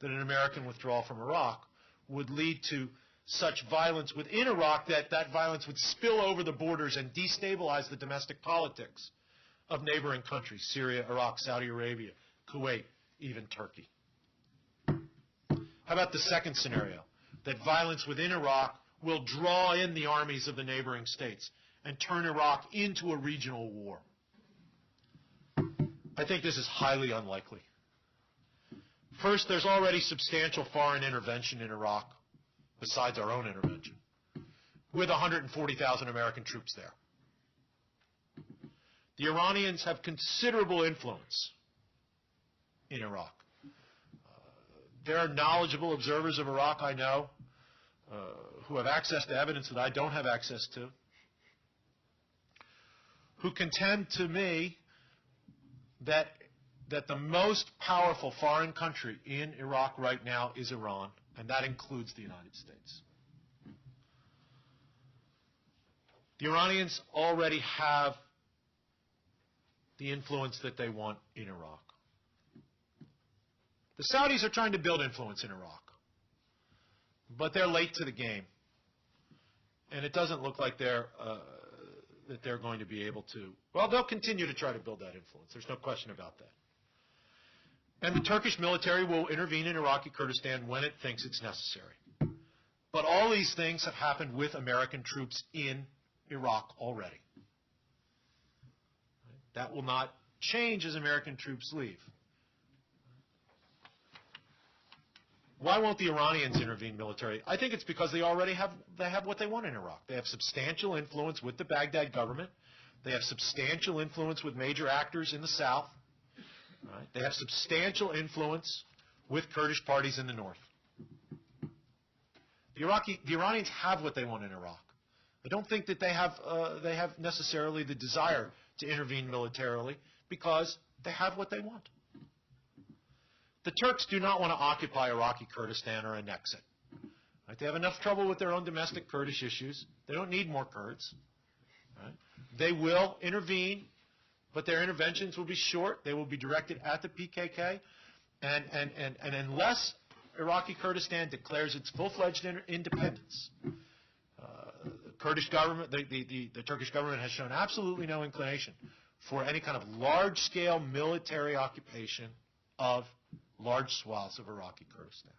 that an American withdrawal from Iraq would lead to such violence within Iraq that that violence would spill over the borders and destabilize the domestic politics of neighboring countries, Syria, Iraq, Saudi Arabia, Kuwait, even Turkey. How about the second scenario, that violence within Iraq will draw in the armies of the neighboring states and turn Iraq into a regional war? I think this is highly unlikely. First, there's already substantial foreign intervention in Iraq, besides our own intervention, with 140,000 American troops there. The Iranians have considerable influence in Iraq. There are knowledgeable observers of Iraq, I know, who have access to evidence that I don't have access to, who contend to me that the most powerful foreign country in Iraq right now is Iran, and that includes the United States. The Iranians already have the influence that they want in Iraq. The Saudis are trying to build influence in Iraq, but they're late to the game, and it doesn't look like that they're going to be able to. Well, they'll continue to try to build that influence. There's no question about that. And the Turkish military will intervene in Iraqi Kurdistan when it thinks it's necessary. But all these things have happened with American troops in Iraq already. That will not change as American troops leave. Why won't the Iranians intervene militarily? I think it's because they already have what they want in Iraq. They have substantial influence with the Baghdad government. They have substantial influence with major actors in the south. Right? They have substantial influence with Kurdish parties in the north. The Iranians have what they want in Iraq. I don't think that they have necessarily the desire to intervene militarily because they have what they want. The Turks do not want to occupy Iraqi Kurdistan or annex it. Right? They have enough trouble with their own domestic Kurdish issues. They don't need more Kurds. Right? They will intervene, but their interventions will be short. They will be directed at the PKK. And unless Iraqi Kurdistan declares its full-fledged independence, the Kurdish government, the Turkish government has shown absolutely no inclination for any kind of large-scale military occupation of large swaths of Iraqi Kurdistan.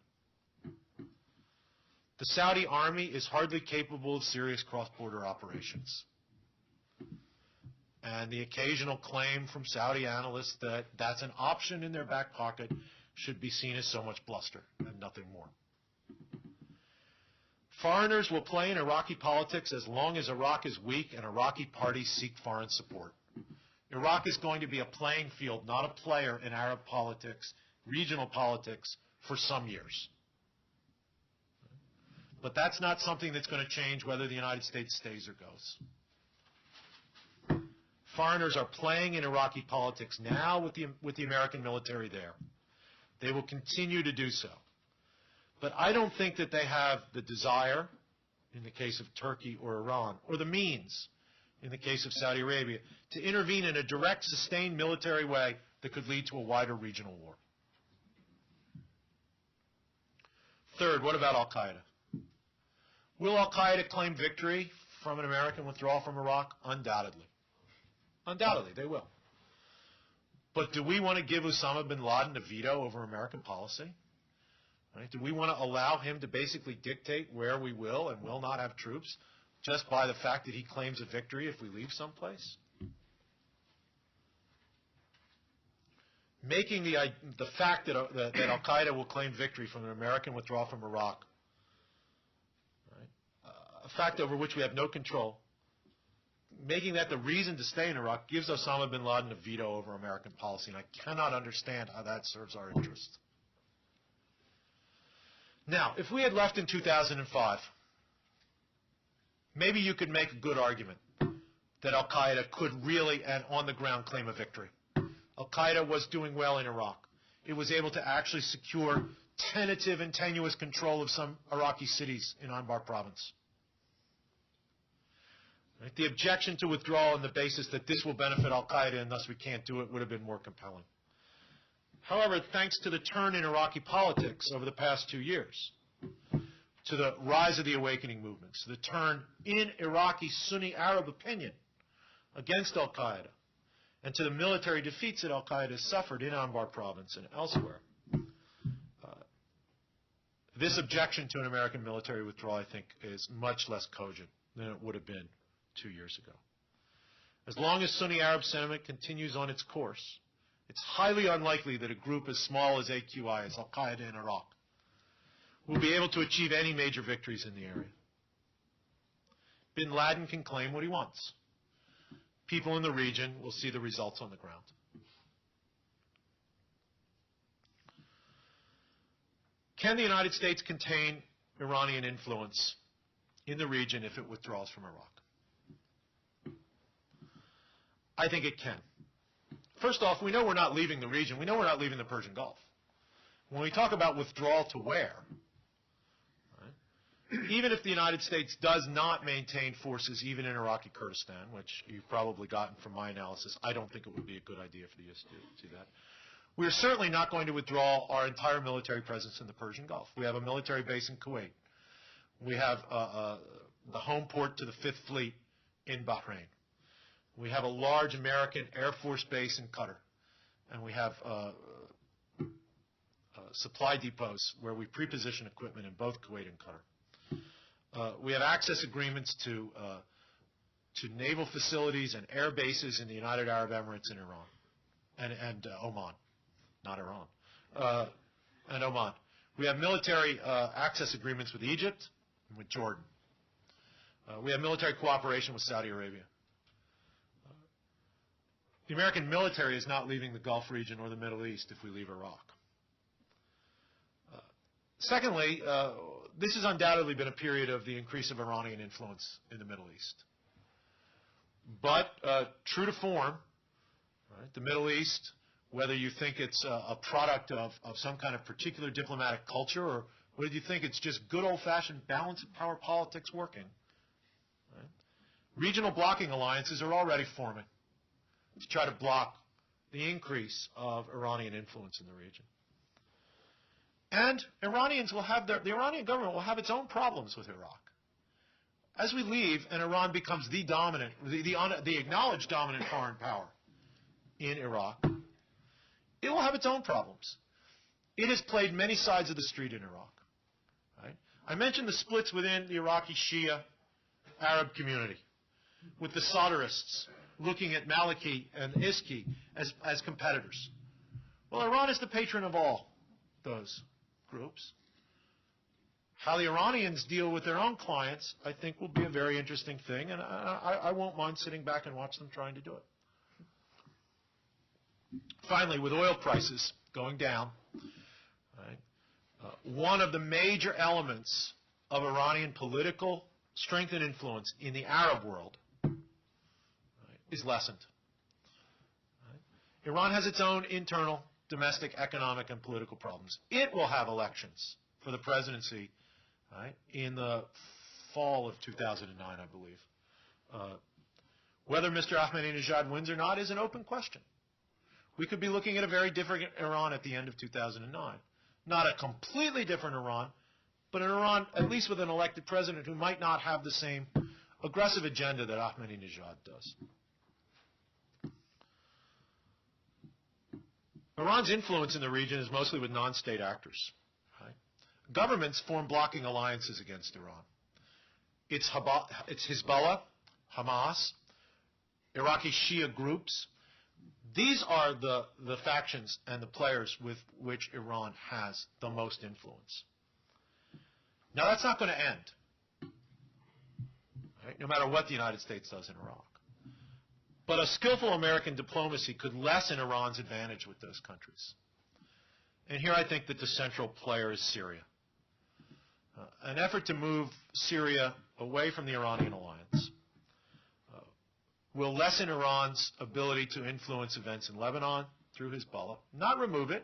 The Saudi army is hardly capable of serious cross-border operations. And the occasional claim from Saudi analysts that that's an option in their back pocket should be seen as so much bluster and nothing more. Foreigners will play in Iraqi politics as long as Iraq is weak and Iraqi parties seek foreign support. Iraq is going to be a playing field, not a player in Arab politics, regional politics, for some years. But that's not something that's going to change whether the United States stays or goes. Foreigners are playing in Iraqi politics now with the American military there. They will continue to do so. But I don't think that they have the desire, in the case of Turkey or Iran, or the means, in the case of Saudi Arabia, to intervene in a direct, sustained military way that could lead to a wider regional war. Third, what about al-Qaeda? Will al-Qaeda claim victory from an American withdrawal from Iraq? Undoubtedly. Undoubtedly, they will. But do we want to give Osama bin Laden a veto over American policy? Right? Do we want to allow him to basically dictate where we will and will not have troops just by the fact that he claims a victory if we leave someplace? Making the fact that al-Qaeda will claim victory from an American withdrawal from Iraq, right, a fact over which we have no control, making that the reason to stay in Iraq gives Osama bin Laden a veto over American policy, and I cannot understand how that serves our interests. Now, if we had left in 2005, maybe you could make a good argument that al-Qaeda could really and on the ground claim a victory. Al-Qaeda was doing well in Iraq. It was able to actually secure tentative and tenuous control of some Iraqi cities in Anbar province. Right? The objection to withdrawal on the basis that this will benefit al-Qaeda and thus we can't do it would have been more compelling. However, thanks to the turn in Iraqi politics over the past 2 years, to the rise of the awakening movements, the turn in Iraqi Sunni Arab opinion against al-Qaeda, and to the military defeats that al-Qaeda has suffered in Anbar province and elsewhere, this objection to an American military withdrawal, I think, is much less cogent than it would have been 2 years ago. As long as Sunni Arab sentiment continues on its course, It's highly unlikely that a group as small as AQI, as Al-Qaeda in Iraq, will be able to achieve any major victories in the area. Bin Laden can claim what he wants. People in the region will see the results on the ground. Can the United States contain Iranian influence in the region if it withdraws from Iraq? I think it can. First off, we know we're not leaving the region. We know we're not leaving the Persian Gulf. When we talk about withdrawal to where, right, even if the United States does not maintain forces even in Iraqi Kurdistan, which you've probably gotten from my analysis, I don't think it would be a good idea for the U.S. to do that. We're certainly not going to withdraw our entire military presence in the Persian Gulf. We have a military base in Kuwait. We have the home port to the Fifth Fleet in Bahrain. We have a large American Air Force base in Qatar. And we have supply depots where we pre-position equipment in both Kuwait and Qatar. We have access agreements to naval facilities and air bases in the United Arab Emirates and Iran and Oman. Not Iran, and Oman. We have military access agreements with Egypt and with Jordan. We have military cooperation with Saudi Arabia. The American military is not leaving the Gulf region or the Middle East if we leave Iraq. Secondly, this has undoubtedly been a period of the increase of Iranian influence in the Middle East. But true to form, right, the Middle East, whether you think it's a product of some kind of particular diplomatic culture or whether you think it's just good old-fashioned balance of power politics working, right? Regional blocking alliances are already forming to try to block the increase of Iranian influence in the region. And Iranians will have the Iranian government will have its own problems with Iraq. As we leave and Iran becomes the dominant, the acknowledged dominant foreign power in Iraq, it will have its own problems. It has played many sides of the street in Iraq. Right? I mentioned the splits within the Iraqi Shia Arab community, with the Sadrists looking at Maliki and Iski as competitors. Well, Iran is the patron of all those groups. How the Iranians deal with their own clients, I think, will be a very interesting thing, and I won't mind sitting back and watch them trying to do it. Finally, with oil prices going down, right, one of the major elements of Iranian political strength and influence in the Arab world, right, is lessened. Right? Iran has its own internal domestic economic and political problems. It will have elections for the presidency, right, in the fall of 2009, I believe. Whether Mr. Ahmadinejad wins or not is an open question. We could be looking at a very different Iran at the end of 2009. Not a completely different Iran, but an Iran at least with an elected president who might not have the same aggressive agenda that Ahmadinejad does. Iran's influence in the region is mostly with non-state actors. Right? Governments form blocking alliances against Iran. It's Hezbollah, Hamas, Iraqi Shia groups. These are the factions and the players with which Iran has the most influence. Now, that's not going to end, right, no matter what the United States does in Iraq. But a skillful American diplomacy could lessen Iran's advantage with those countries. And here I think that the central player is Syria. An effort to move Syria away from the Iranian alliance will lessen Iran's ability to influence events in Lebanon through Hezbollah. Not remove it,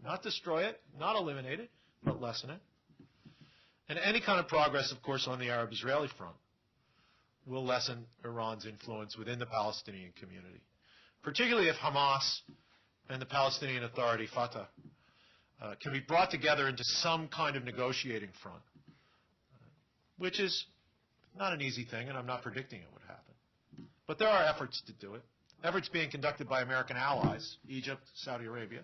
not destroy it, not eliminate it, but lessen it. And any kind of progress, of course, on the Arab-Israeli front will lessen Iran's influence within the Palestinian community, particularly if Hamas and the Palestinian Authority, Fatah, can be brought together into some kind of negotiating front, which is not an easy thing, and I'm not predicting it would happen. But there are efforts to do it, efforts being conducted by American allies, Egypt, Saudi Arabia.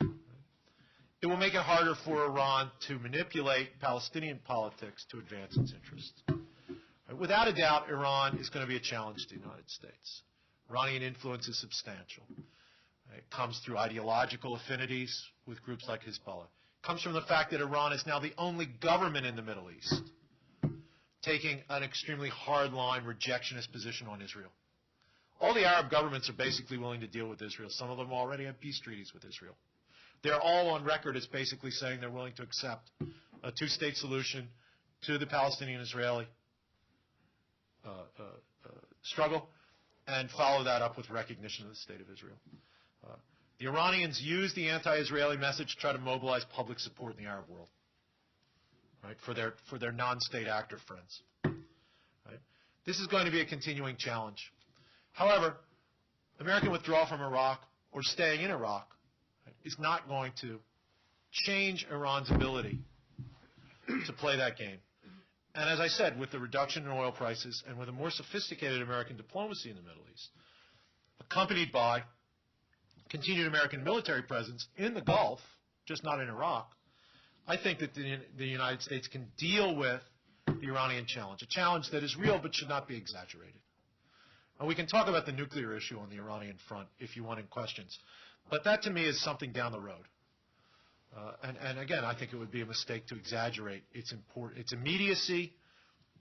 It will make it harder for Iran to manipulate Palestinian politics to advance its interests. Without a doubt, Iran is going to be a challenge to the United States. Iranian influence is substantial. It comes through ideological affinities with groups like Hezbollah. It comes from the fact that Iran is now the only government in the Middle East taking an extremely hard-line rejectionist position on Israel. All the Arab governments are basically willing to deal with Israel. Some of them already have peace treaties with Israel. They're all on record as basically saying they're willing to accept a two-state solution to the Palestinian-Israeli struggle and follow that up with recognition of the State of Israel. The Iranians use the anti-Israeli message to try to mobilize public support in the Arab world, right, for their non-state actor friends. Right? This is going to be a continuing challenge. However, American withdrawal from Iraq or staying in Iraq, right, is not going to change Iran's ability to play that game. And as I said, with the reduction in oil prices and with a more sophisticated American diplomacy in the Middle East, accompanied by continued American military presence in the Gulf, just not in Iraq, I think that the United States can deal with the Iranian challenge, a challenge that is real but should not be exaggerated. And we can talk about the nuclear issue on the Iranian front if you want in questions, but that to me is something down the road. And again, I think it would be a mistake to exaggerate its immediacy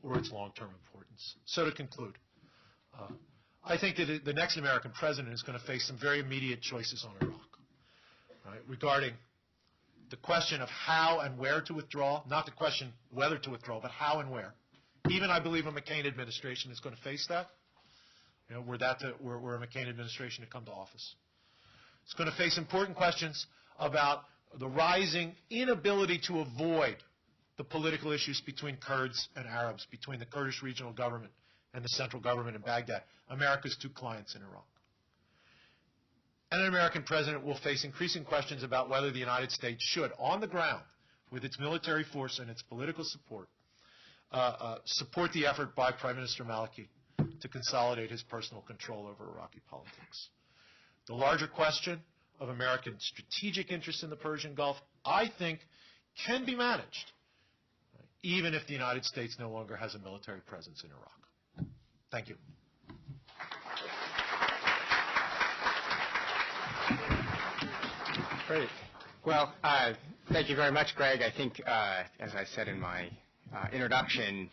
or its long-term importance. So to conclude, I think that the next American president is going to face some very immediate choices on Iraq, right, regarding the question of how and where to withdraw, not the question whether to withdraw, but how and where. Even I believe a McCain administration is going to face that, you know, were a McCain administration to come to office. It's going to face important questions about the rising inability to avoid the political issues between Kurds and Arabs, between the Kurdish regional government and the central government in Baghdad, America's two clients in Iraq. And an American president will face increasing questions about whether the United States should, on the ground, with its military force and its political support, support the effort by Prime Minister Maliki to consolidate his personal control over Iraqi politics. The larger question of American strategic interests in the Persian Gulf, I think, can be managed, even if the United States no longer has a military presence in Iraq. Thank you. Great. Well, thank you very much, Greg. I think, as I said in my introduction,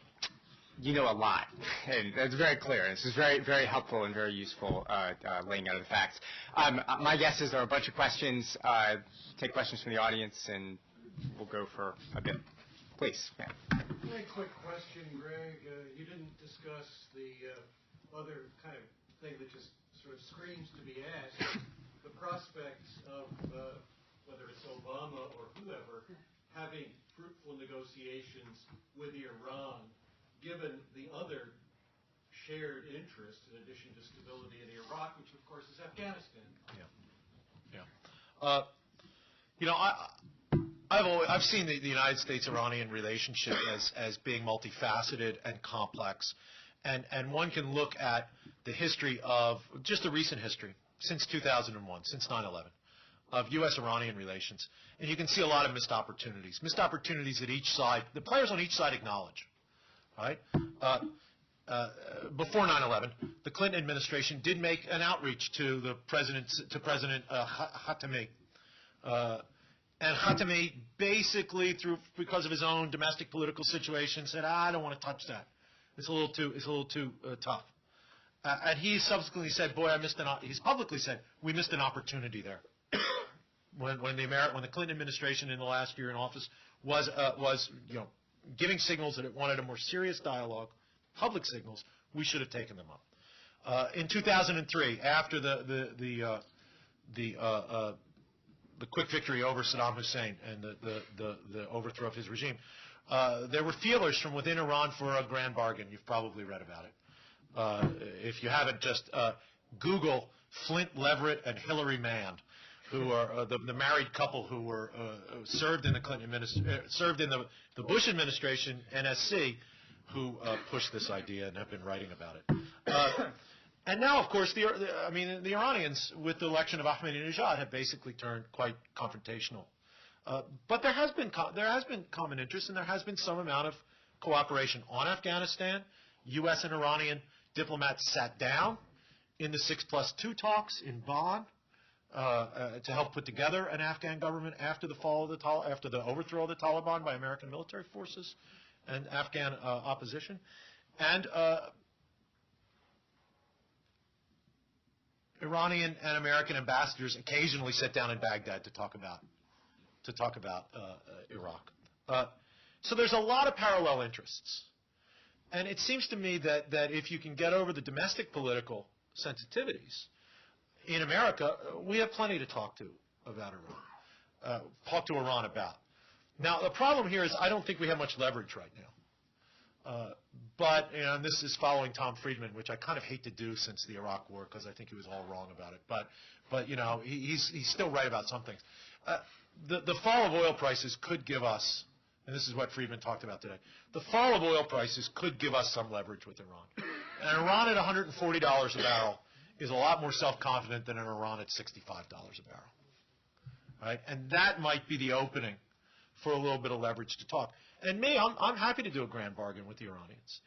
you know a lot, and that's very clear. This is very, very helpful and very useful laying out of the facts. My guess is there are a bunch of questions. Take questions from the audience, and we'll go for a bit. Please. Yeah. Very quick question, Greg. You didn't discuss the other kind of thing that just sort of screams to be asked, the prospects of whether it's Obama or whoever having fruitful negotiations with Iran, given the other shared interest in addition to stability in Iraq, which of course is Afghanistan. Yeah. You know, I've seen the United States-Iranian relationship as being multifaceted and complex, and one can look at the history of just the recent history since 2001, since 9/11, of U.S.-Iranian relations, and you can see a lot of missed opportunities that each side, the players on each side acknowledge. Right? Before 9/11, the Clinton administration did make an outreach to President Khatami, and Khatami basically, because of his own domestic political situation, said, "I don't want to touch that. It's a little too tough." And he subsequently said, "Boy, he's publicly said we missed an opportunity there." when the Clinton administration in the last year in office was giving signals that it wanted a more serious dialogue, public signals, we should have taken them up. In 2003, after the quick victory over Saddam Hussein and the overthrow of his regime, there were feelers from within Iran for a grand bargain. You've probably read about it. If you haven't, just Google Flint Leverett and Hillary Mann, who are the married couple who were served in the Bush administration, NSC, who pushed this idea and have been writing about it. And now, of course, the Iranians, with the election of Ahmadinejad, have basically turned quite confrontational. But there has been common interest, and there has been some amount of cooperation on Afghanistan. U.S. and Iranian diplomats sat down in the 6+2 talks in Bonn. to help put together an Afghan government after the after the overthrow of the Taliban by American military forces and Afghan opposition, and Iranian and American ambassadors occasionally sit down in Baghdad to talk about Iraq. So there's a lot of parallel interests, and it seems to me that if you can get over the domestic political sensitivities in America, we have plenty to talk to about Iran, talk to Iran about. Now the problem here is I don't think we have much leverage right now. But, and this is following Tom Friedman, which I kind of hate to do since the Iraq War because I think he was all wrong about it. But you know, he's still right about some things. The fall of oil prices could give us, and this is what Friedman talked about today, the fall of oil prices could give us some leverage with Iran. And Iran at $140 a barrel is a lot more self-confident than an Iran at $65 a barrel. Right? And that might be the opening for a little bit of leverage to talk. And me, I'm happy to do a grand bargain with the Iranians.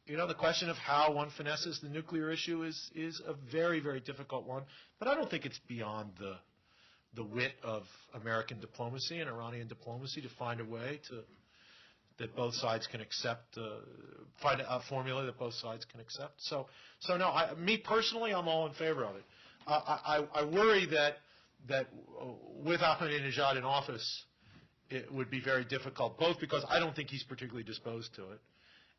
You know, the question of how one finesses the nuclear issue is a very, very difficult one. But I don't think it's beyond the wit of American diplomacy and Iranian diplomacy to find a way that both sides can accept, find a formula that both sides can accept. So no, me personally, I'm all in favor of it. I worry that with Ahmadinejad in office, it would be very difficult, both because I don't think he's particularly disposed to it,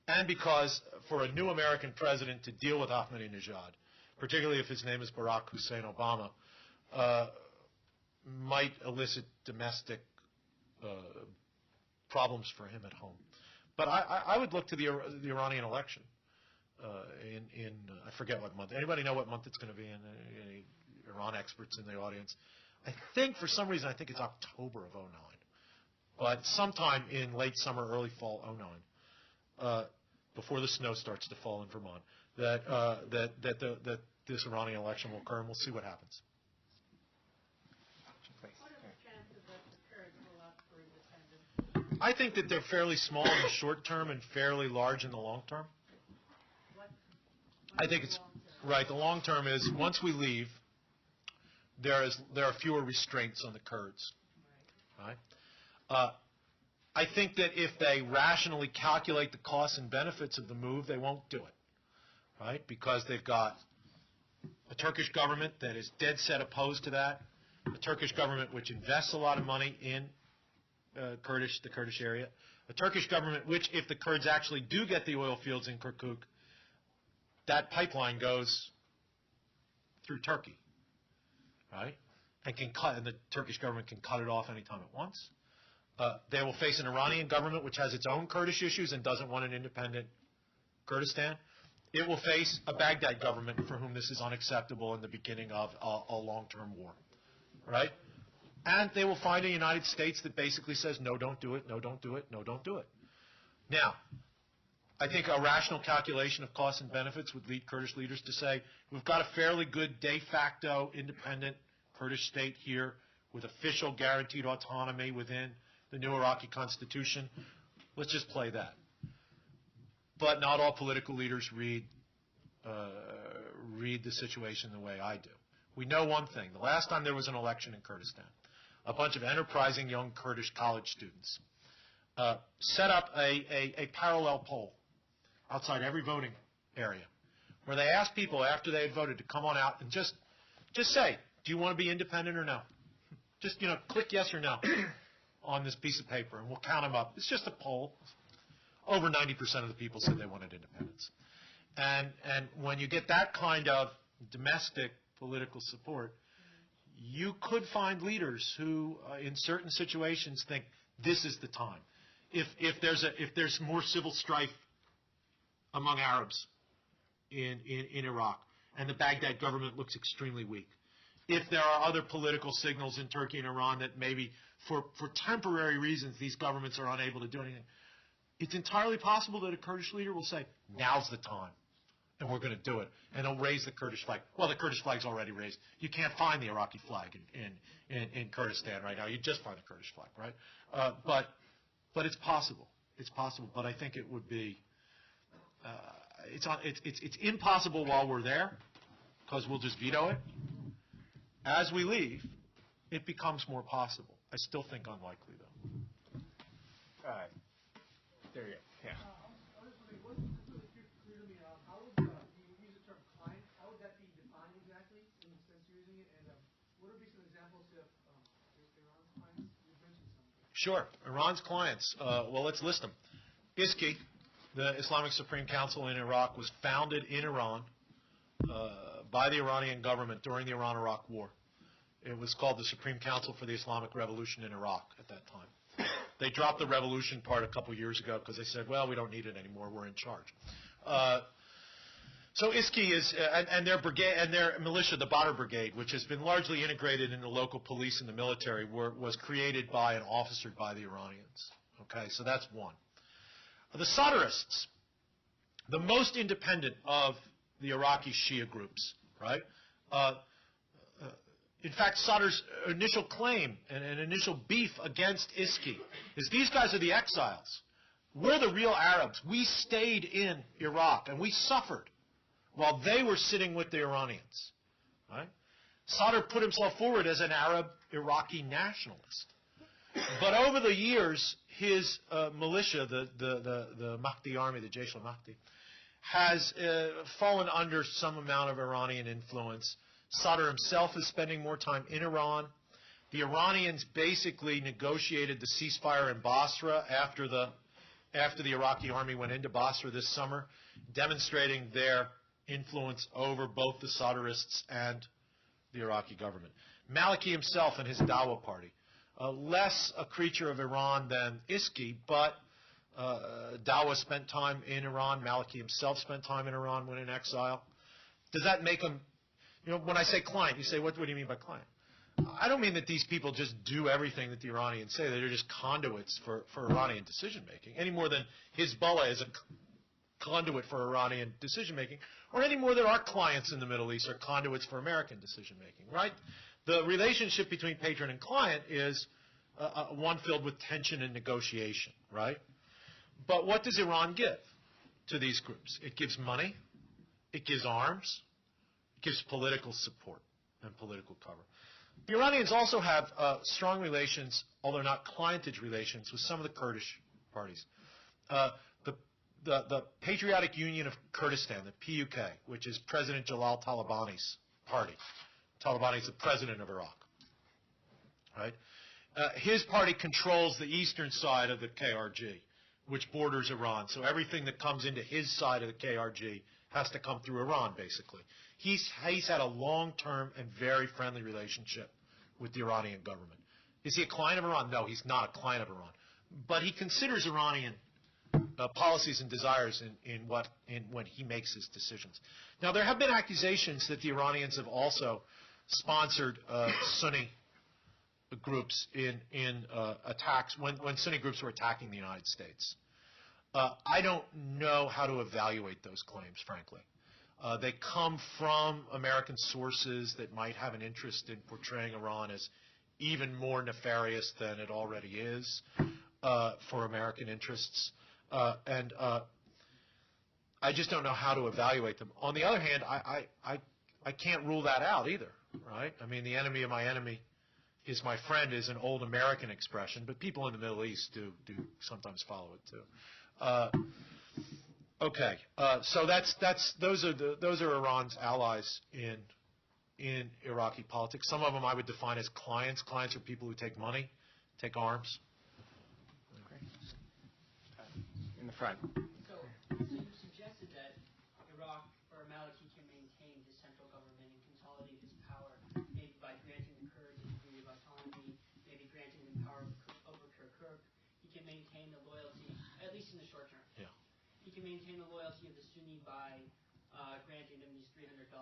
and because for a new American president to deal with Ahmadinejad, particularly if his name is Barack Hussein Obama, might elicit domestic problems for him at home. But I would look to the Iranian election in I forget what month. Anybody know what month it's going to be in? Any Iran experts in the audience? I think for some reason, I think it's October of 2009. But sometime in late summer, early fall 2009, before the snow starts to fall in Vermont, that this Iranian election will occur, and we'll see what happens. What are the chances that the Kurds will opt for independence? I think that they're fairly small in the short term and fairly large in the long term. I think it's right. The long term is once we leave, there are fewer restraints on the Kurds. Right. I think that if they rationally calculate the costs and benefits of the move, they won't do it, right? Because they've got a Turkish government that is dead set opposed to that, a Turkish government which invests a lot of money in the Kurdish area, a Turkish government which, if the Kurds actually do get the oil fields in Kirkuk, that pipeline goes through Turkey, right? And the Turkish government can cut it off anytime it wants. They will face an Iranian government which has its own Kurdish issues and doesn't want an independent Kurdistan. It will face a Baghdad government for whom this is unacceptable in the beginning of a long-term war, right? And they will find a United States that basically says, no, don't do it, no, don't do it, no, don't do it. Now, I think a rational calculation of costs and benefits would lead Kurdish leaders to say, we've got a fairly good de facto independent Kurdish state here with official guaranteed autonomy within the new Iraqi constitution. Let's just play that. But not all political leaders read the situation the way I do. We know one thing. The last time there was an election in Kurdistan, a bunch of enterprising young Kurdish college students set up a parallel poll outside every voting area where they asked people after they had voted to come on out and just say, do you want to be independent or no? Just, click yes or no on this piece of paper, and we'll count them up. It's just a poll. Over 90% of the people said they wanted independence. And when you get that kind of domestic political support, you could find leaders who, in certain situations, think this is the time. If there's more civil strife among Arabs in Iraq, and the Baghdad government looks extremely weak, if there are other political signals in Turkey and Iran that maybe for temporary reasons these governments are unable to do anything, it's entirely possible that a Kurdish leader will say, now's the time, and we're going to do it, and they'll raise the Kurdish flag. Well, the Kurdish flag's already raised. You can't find the Iraqi flag in Kurdistan right now. You just find the Kurdish flag, right? But it's possible. It's possible, but I think it would be it's impossible while we're there because we'll just veto it. As we leave, it becomes more possible. I still think unlikely, though. There you go. Yeah. I was wondering, what is the clear to me how would you use the term client? How would that be defined exactly in the sense you're using it? And what would be some examples of Iran's clients? You mentioned some. Sure. Iran's clients. Well, let's list them. ISKI, the Islamic Supreme Council in Iraq, was founded in Iran by the Iranian government during the Iran-Iraq War. It was called the Supreme Council for the Islamic Revolution in Iraq at that time. They dropped the revolution part a couple years ago because they said, well, we don't need it anymore. We're in charge. So ISKI is, and their brigade and their militia, the Badr Brigade, which has been largely integrated in the local police and the military, was created by and officered by the Iranians. Okay, so that's one. The Sadrists, the most independent of the Iraqi Shia groups, right? In fact, Sadr's initial claim and initial beef against ISKI is these guys are the exiles. We're the real Arabs. We stayed in Iraq and we suffered while they were sitting with the Iranians. Right? Sadr put himself forward as an Arab Iraqi nationalist. But over the years, his militia, the Mahdi army, the Jaish al-Mahdi, has fallen under some amount of Iranian influence. Sadr himself is spending more time in Iran. The Iranians basically negotiated the ceasefire in Basra after the Iraqi army went into Basra this summer, demonstrating their influence over both the Sadrists and the Iraqi government. Maliki himself and his Dawa party, less a creature of Iran than ISKI, but Dawa spent time in Iran. Maliki himself spent time in Iran when in exile. Does that make him, when I say client, you say, what do you mean by client? I don't mean that these people just do everything that the Iranians say. They're just conduits for Iranian decision-making, any more than Hezbollah is a conduit for Iranian decision-making, or any more than our clients in the Middle East are conduits for American decision-making, right? The relationship between patron and client is one filled with tension and negotiation, right? But what does Iran give to these groups? It gives money, it gives arms, it gives political support and political cover. The Iranians also have strong relations, although not clientage relations, with some of the Kurdish parties. The Patriotic Union of Kurdistan, the PUK, which is President Jalal Talabani's party. Talabani is the president of Iraq. Right? His party controls the eastern side of the KRG, which borders Iran. So everything that comes into his side of the KRG has to come through Iran, basically. He's had a long-term and very friendly relationship with the Iranian government. Is he a client of Iran? No, he's not a client of Iran. But he considers Iranian policies and desires when he makes his decisions. Now, there have been accusations that the Iranians have also sponsored Sunni groups in attacks when Sunni groups were attacking the United States. I don't know how to evaluate those claims, frankly. They come from American sources that might have an interest in portraying Iran as even more nefarious than it already is for American interests. And I just don't know how to evaluate them. On the other hand, I can't rule that out either, right? I mean, the enemy of my enemy is my friend is an old American expression, but people in the Middle East do sometimes follow it too. Okay, so those are Iran's allies in Iraqi politics. Some of them I would define as clients. Clients are people who take money, take arms. In the front. So you suggested that Iraq or Maliki can maintain his central government and consolidate his power, maybe by granting the Kurds a degree of autonomy, maybe granting them power over Kirkuk. He can maintain the loyalty, at least in the short term. Yeah. He can maintain the loyalty of the Sunni by granting them these $300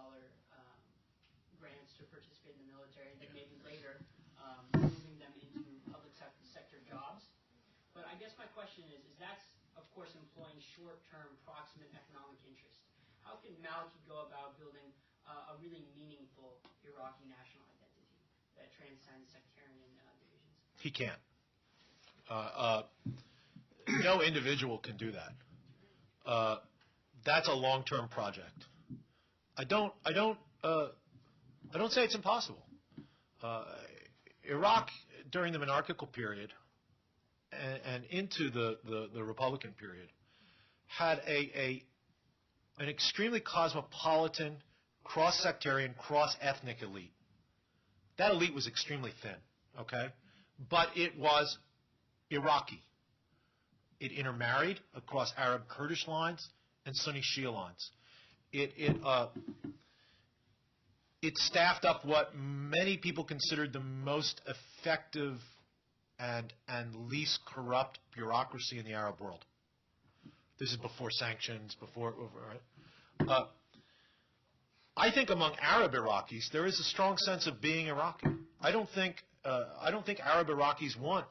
grants to participate in the military, and then maybe later moving them into public sector jobs. But I guess my question is that's, of course, employing short-term proximate economic interest. How can Maliki go about building a really meaningful Iraqi national identity that transcends sectarian divisions? He can't. No individual can do that. That's a long-term project. I don't say it's impossible. Iraq during the monarchical period and into the Republican period had an extremely cosmopolitan, cross-sectarian, cross-ethnic elite. That elite was extremely thin, okay? But it was Iraqi. It intermarried across Arab Kurdish lines and Sunni Shia lines. It staffed up what many people considered the most effective and least corrupt bureaucracy in the Arab world. This is before sanctions, right? I think among Arab Iraqis there is a strong sense of being Iraqi. I don't think Arab Iraqis want,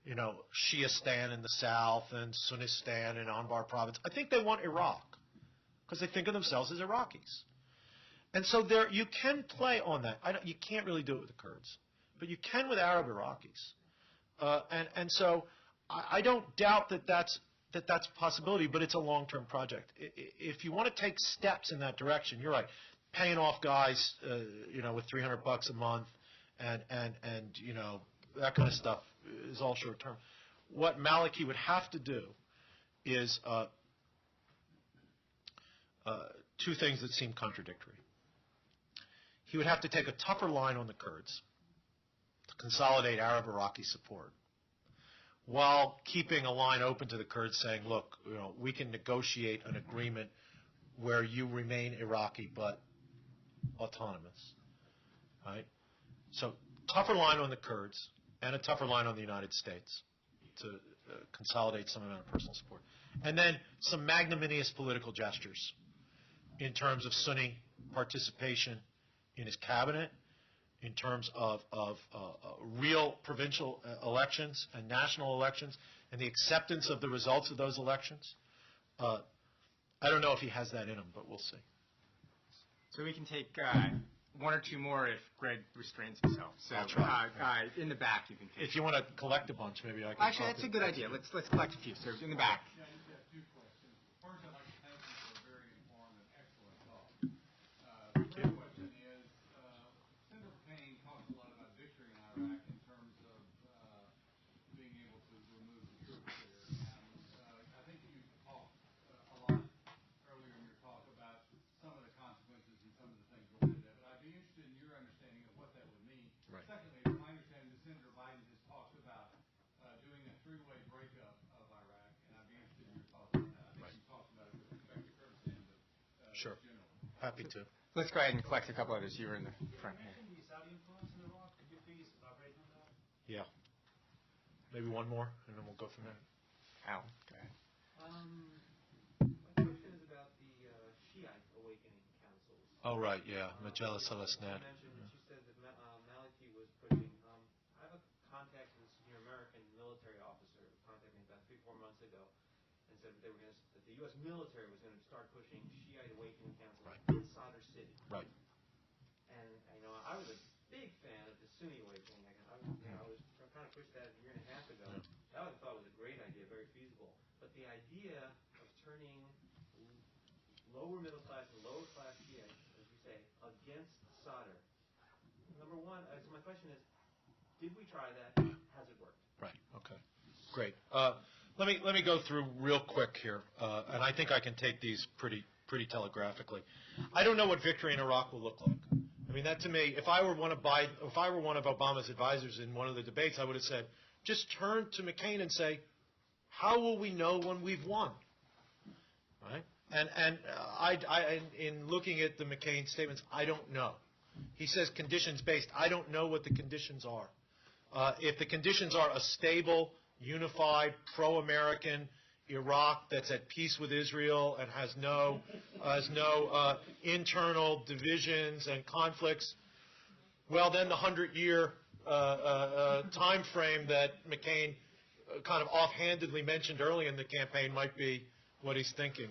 Shiistan in the south and Sunnistan in Anbar province. I think they want Iraq because they think of themselves as Iraqis. And so you can play on that. You can't really do it with the Kurds, but you can with Arab Iraqis. And so I don't doubt that's a possibility, but it's a long-term project. If you want to take steps in that direction, you're right. Paying off guys, with $300 a month and that kind of stuff is all short-term. What Maliki would have to do is two things that seem contradictory. He would have to take a tougher line on the Kurds to consolidate Arab-Iraqi support, while keeping a line open to the Kurds saying, look, we can negotiate an agreement where you remain Iraqi but autonomous. Right? So tougher line on the Kurds and a tougher line on the United States to consolidate some amount of personal support. And then some magnanimous political gestures in terms of Sunni participation in his cabinet, in terms of real provincial elections and national elections, and the acceptance of the results of those elections. I don't know if he has that in him, but we'll see. So we can take one or two more if Greg restrains himself. So I'll try. In the back you can take. If you want to collect a bunch, maybe I can. Actually, that's a good idea. Let's collect a few. So in the back. Yeah, I just have two questions. First, I'd like to thank you for a very informed and excellent talk. The first question is, Senator McCain talks a lot about victory in Iraq in terms of being able to remove the troops there. And I think you talked a lot earlier in your talk about some of the consequences and some of the things related to that. But I'd be interested in your understanding of what that would mean. Right. Secondly, my understanding is Senator Biden has talked about doing a three-way breakup of Iraq, and I'd be interested in your thoughts on that. I think you talked about it with respect to Kurdistan, but Sure. generally. Happy to. Let's go ahead and collect a couple others. You were in the front here. The Saudi influence in Iraq, could you please elaborate on that? Yeah. Maybe one more, and then we'll go from there. Al, go ahead. My question is about the Shiite awakening councils. Oh, right, yeah. Majella You Celestnet. mentioned that you said that Maliki was pushing. I have a contact with a senior American military officer who contacted me about 3-4 months ago and said that that the U.S. military was going to start pushing Shiite awakening councils Right. in Sadr City. Right. And I was a big fan of the Sunni awakening. I was trying to push that a year and a half ago. That I thought was a great idea, very feasible. But the idea of turning lower middle class and lower class Shiites, as you say, against Sadr. Number one, so my question is, did we try that? Has it worked? Right. Okay. Great. Let me go through real quick here, and I think I can take these pretty telegraphically. I don't know what victory in Iraq will look like. I mean, that to me, if I were one of Obama's advisors in one of the debates, I would have said, just turn to McCain and say, how will we know when we've won? Right? And in looking at the McCain statements, I don't know. He says conditions-based. I don't know what the conditions are. If the conditions are a stable, unified, pro-American Iraq that's at peace with Israel and has no internal divisions and conflicts, well, then the 100-year time frame that McCain kind of offhandedly mentioned early in the campaign might be what he's thinking.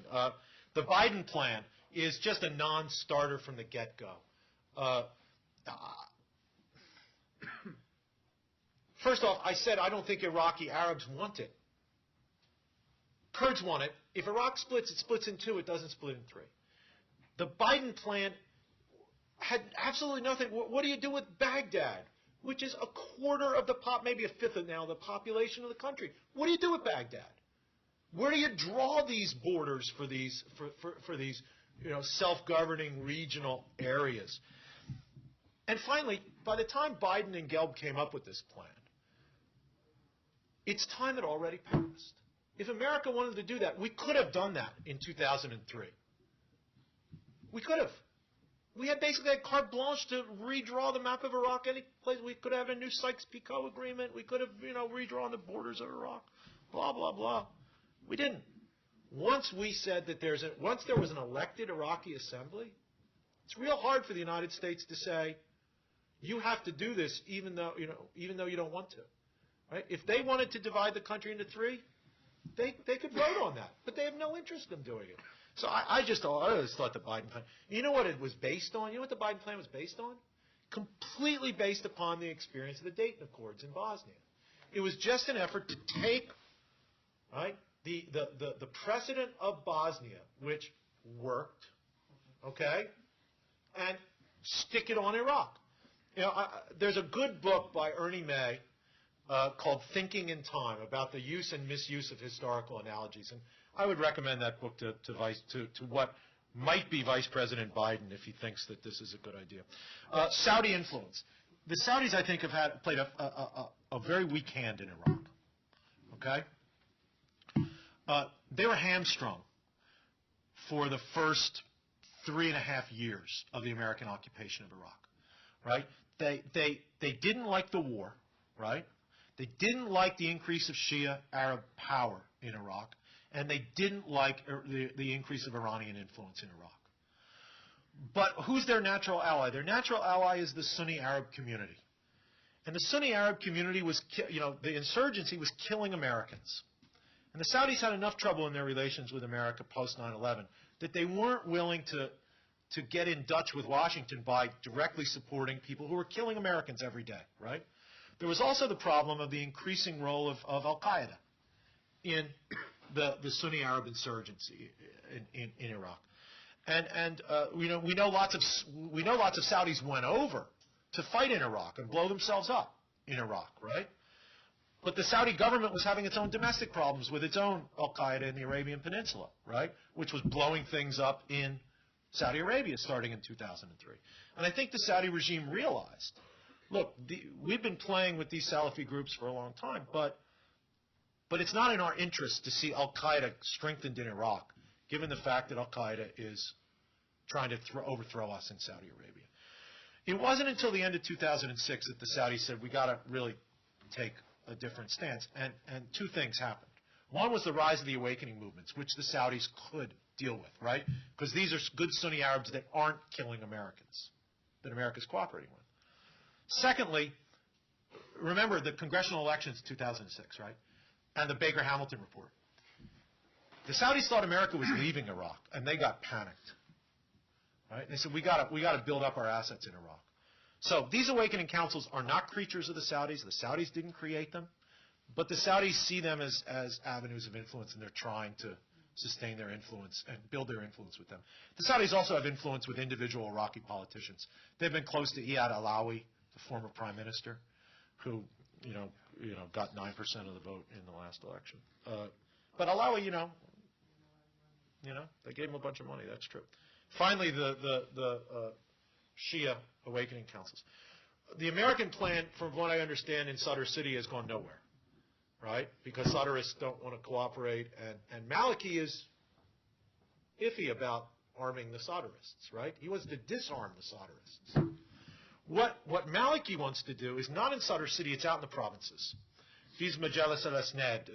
The Biden plan is just a non-starter from the get-go. First off, I said I don't think Iraqi Arabs want it. Kurds want it. If Iraq splits, it splits in two. It doesn't split in three. The Biden plan had absolutely nothing. What do you do with Baghdad, which is a quarter of the maybe a fifth of now the population of the country? What do you do with Baghdad? Where do you draw these borders for these self-governing regional areas? And finally, by the time Biden and Gelb came up with this plan, its time had already passed. If America wanted to do that, we could have done that in 2003. We could have. We had basically had carte blanche to redraw the map of Iraq any place. We could have a new Sykes-Picot agreement. We could have, redrawn the borders of Iraq. Blah, blah, blah. We didn't. Once we said that once there was an elected Iraqi assembly, it's real hard for the United States to say, you have to do this even though you don't want to. Right? If they wanted to divide the country into three, they could vote on that. But they have no interest in doing it. So I always thought the Biden plan, you know what it was based on? You know what the Biden plan was based on? Completely based upon the experience of the Dayton Accords in Bosnia. It was just an effort to take, right, the precedent of Bosnia, which worked, okay, and stick it on Iraq. There's a good book by Ernie May called Thinking in Time about the use and misuse of historical analogies, and I would recommend that book to what might be Vice President Biden if he thinks that this is a good idea. Saudi influence. The Saudis, I think, have played a very weak hand in Iraq. Okay? They were hamstrung for the first 3.5 years of the American occupation of Iraq. Right? They didn't like the war. Right? They didn't like the increase of Shia Arab power in Iraq. And they didn't like the increase of Iranian influence in Iraq. But who's their natural ally? Their natural ally is the Sunni Arab community. And the Sunni Arab community was, the insurgency was killing Americans. And the Saudis had enough trouble in their relations with America post 9/11 that they weren't willing to get in Dutch with Washington by directly supporting people who were killing Americans every day, right? There was also the problem of the increasing role of Al-Qaeda in the Sunni Arab insurgency in Iraq, and we know lots of Saudis went over to fight in Iraq and blow themselves up in Iraq, right? But the Saudi government was having its own domestic problems with its own Al-Qaeda in the Arabian Peninsula, right, which was blowing things up in Saudi Arabia starting in 2003. And I think the Saudi regime realized, look, we've been playing with these Salafi groups for a long time, but it's not in our interest to see Al-Qaeda strengthened in Iraq, given the fact that Al-Qaeda is trying to overthrow us in Saudi Arabia. It wasn't until the end of 2006 that the Saudis said, we got to really take a different stance. And two things happened. One was the rise of the awakening movements, which the Saudis could deal with, right? Because these are good Sunni Arabs that aren't killing Americans, that America's cooperating with. Secondly, remember the congressional elections in 2006, right? And the Baker-Hamilton report. The Saudis thought America was leaving Iraq, and they got panicked. Right? They said, we got to build up our assets in Iraq. So these awakening councils are not creatures of the Saudis. The Saudis didn't create them. But the Saudis see them as avenues of influence, and they're trying to sustain their influence and build their influence with them. The Saudis also have influence with individual Iraqi politicians. They've been close to Iyad Alawi, the former prime minister, who got 9% of the vote in the last election. But Alawi, they gave him a bunch of money. That's true. Finally, the Shia awakening councils. The American plan, from what I understand, in Sadr City has gone nowhere, right? Because Sadrists don't want to cooperate, and Maliki is iffy about arming the Sadrists, right? He wants to disarm the Sadrists. What Maliki wants to do is not in Sadr City, it's out in the provinces. These Majalis al-Asnad,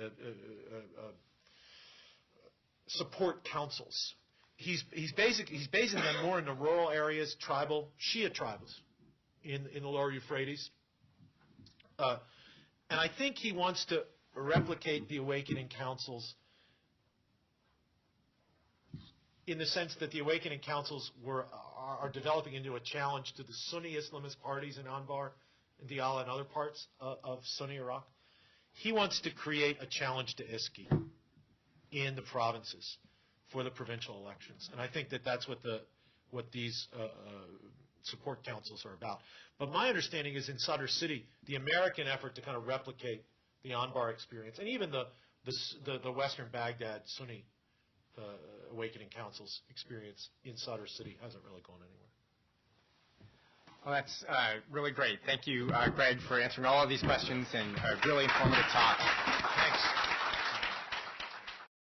support councils. He's basing them more in the rural areas, Shia tribals in the lower Euphrates. And I think he wants to replicate the awakening councils in the sense that the awakening councils are developing into a challenge to the Sunni Islamist parties in Anbar, and Diyala, and other parts of Sunni Iraq. He wants to create a challenge to ISKI in the provinces for the provincial elections, and I think that's what these support councils are about. But my understanding is in Sadr City, the American effort to kind of replicate the Anbar experience, and even the Western Baghdad Sunni Awakening Council's experience in Sadr City hasn't really gone anywhere. Well, that's really great. Thank you, Greg, for answering all of these questions and a really informative talk. Thanks.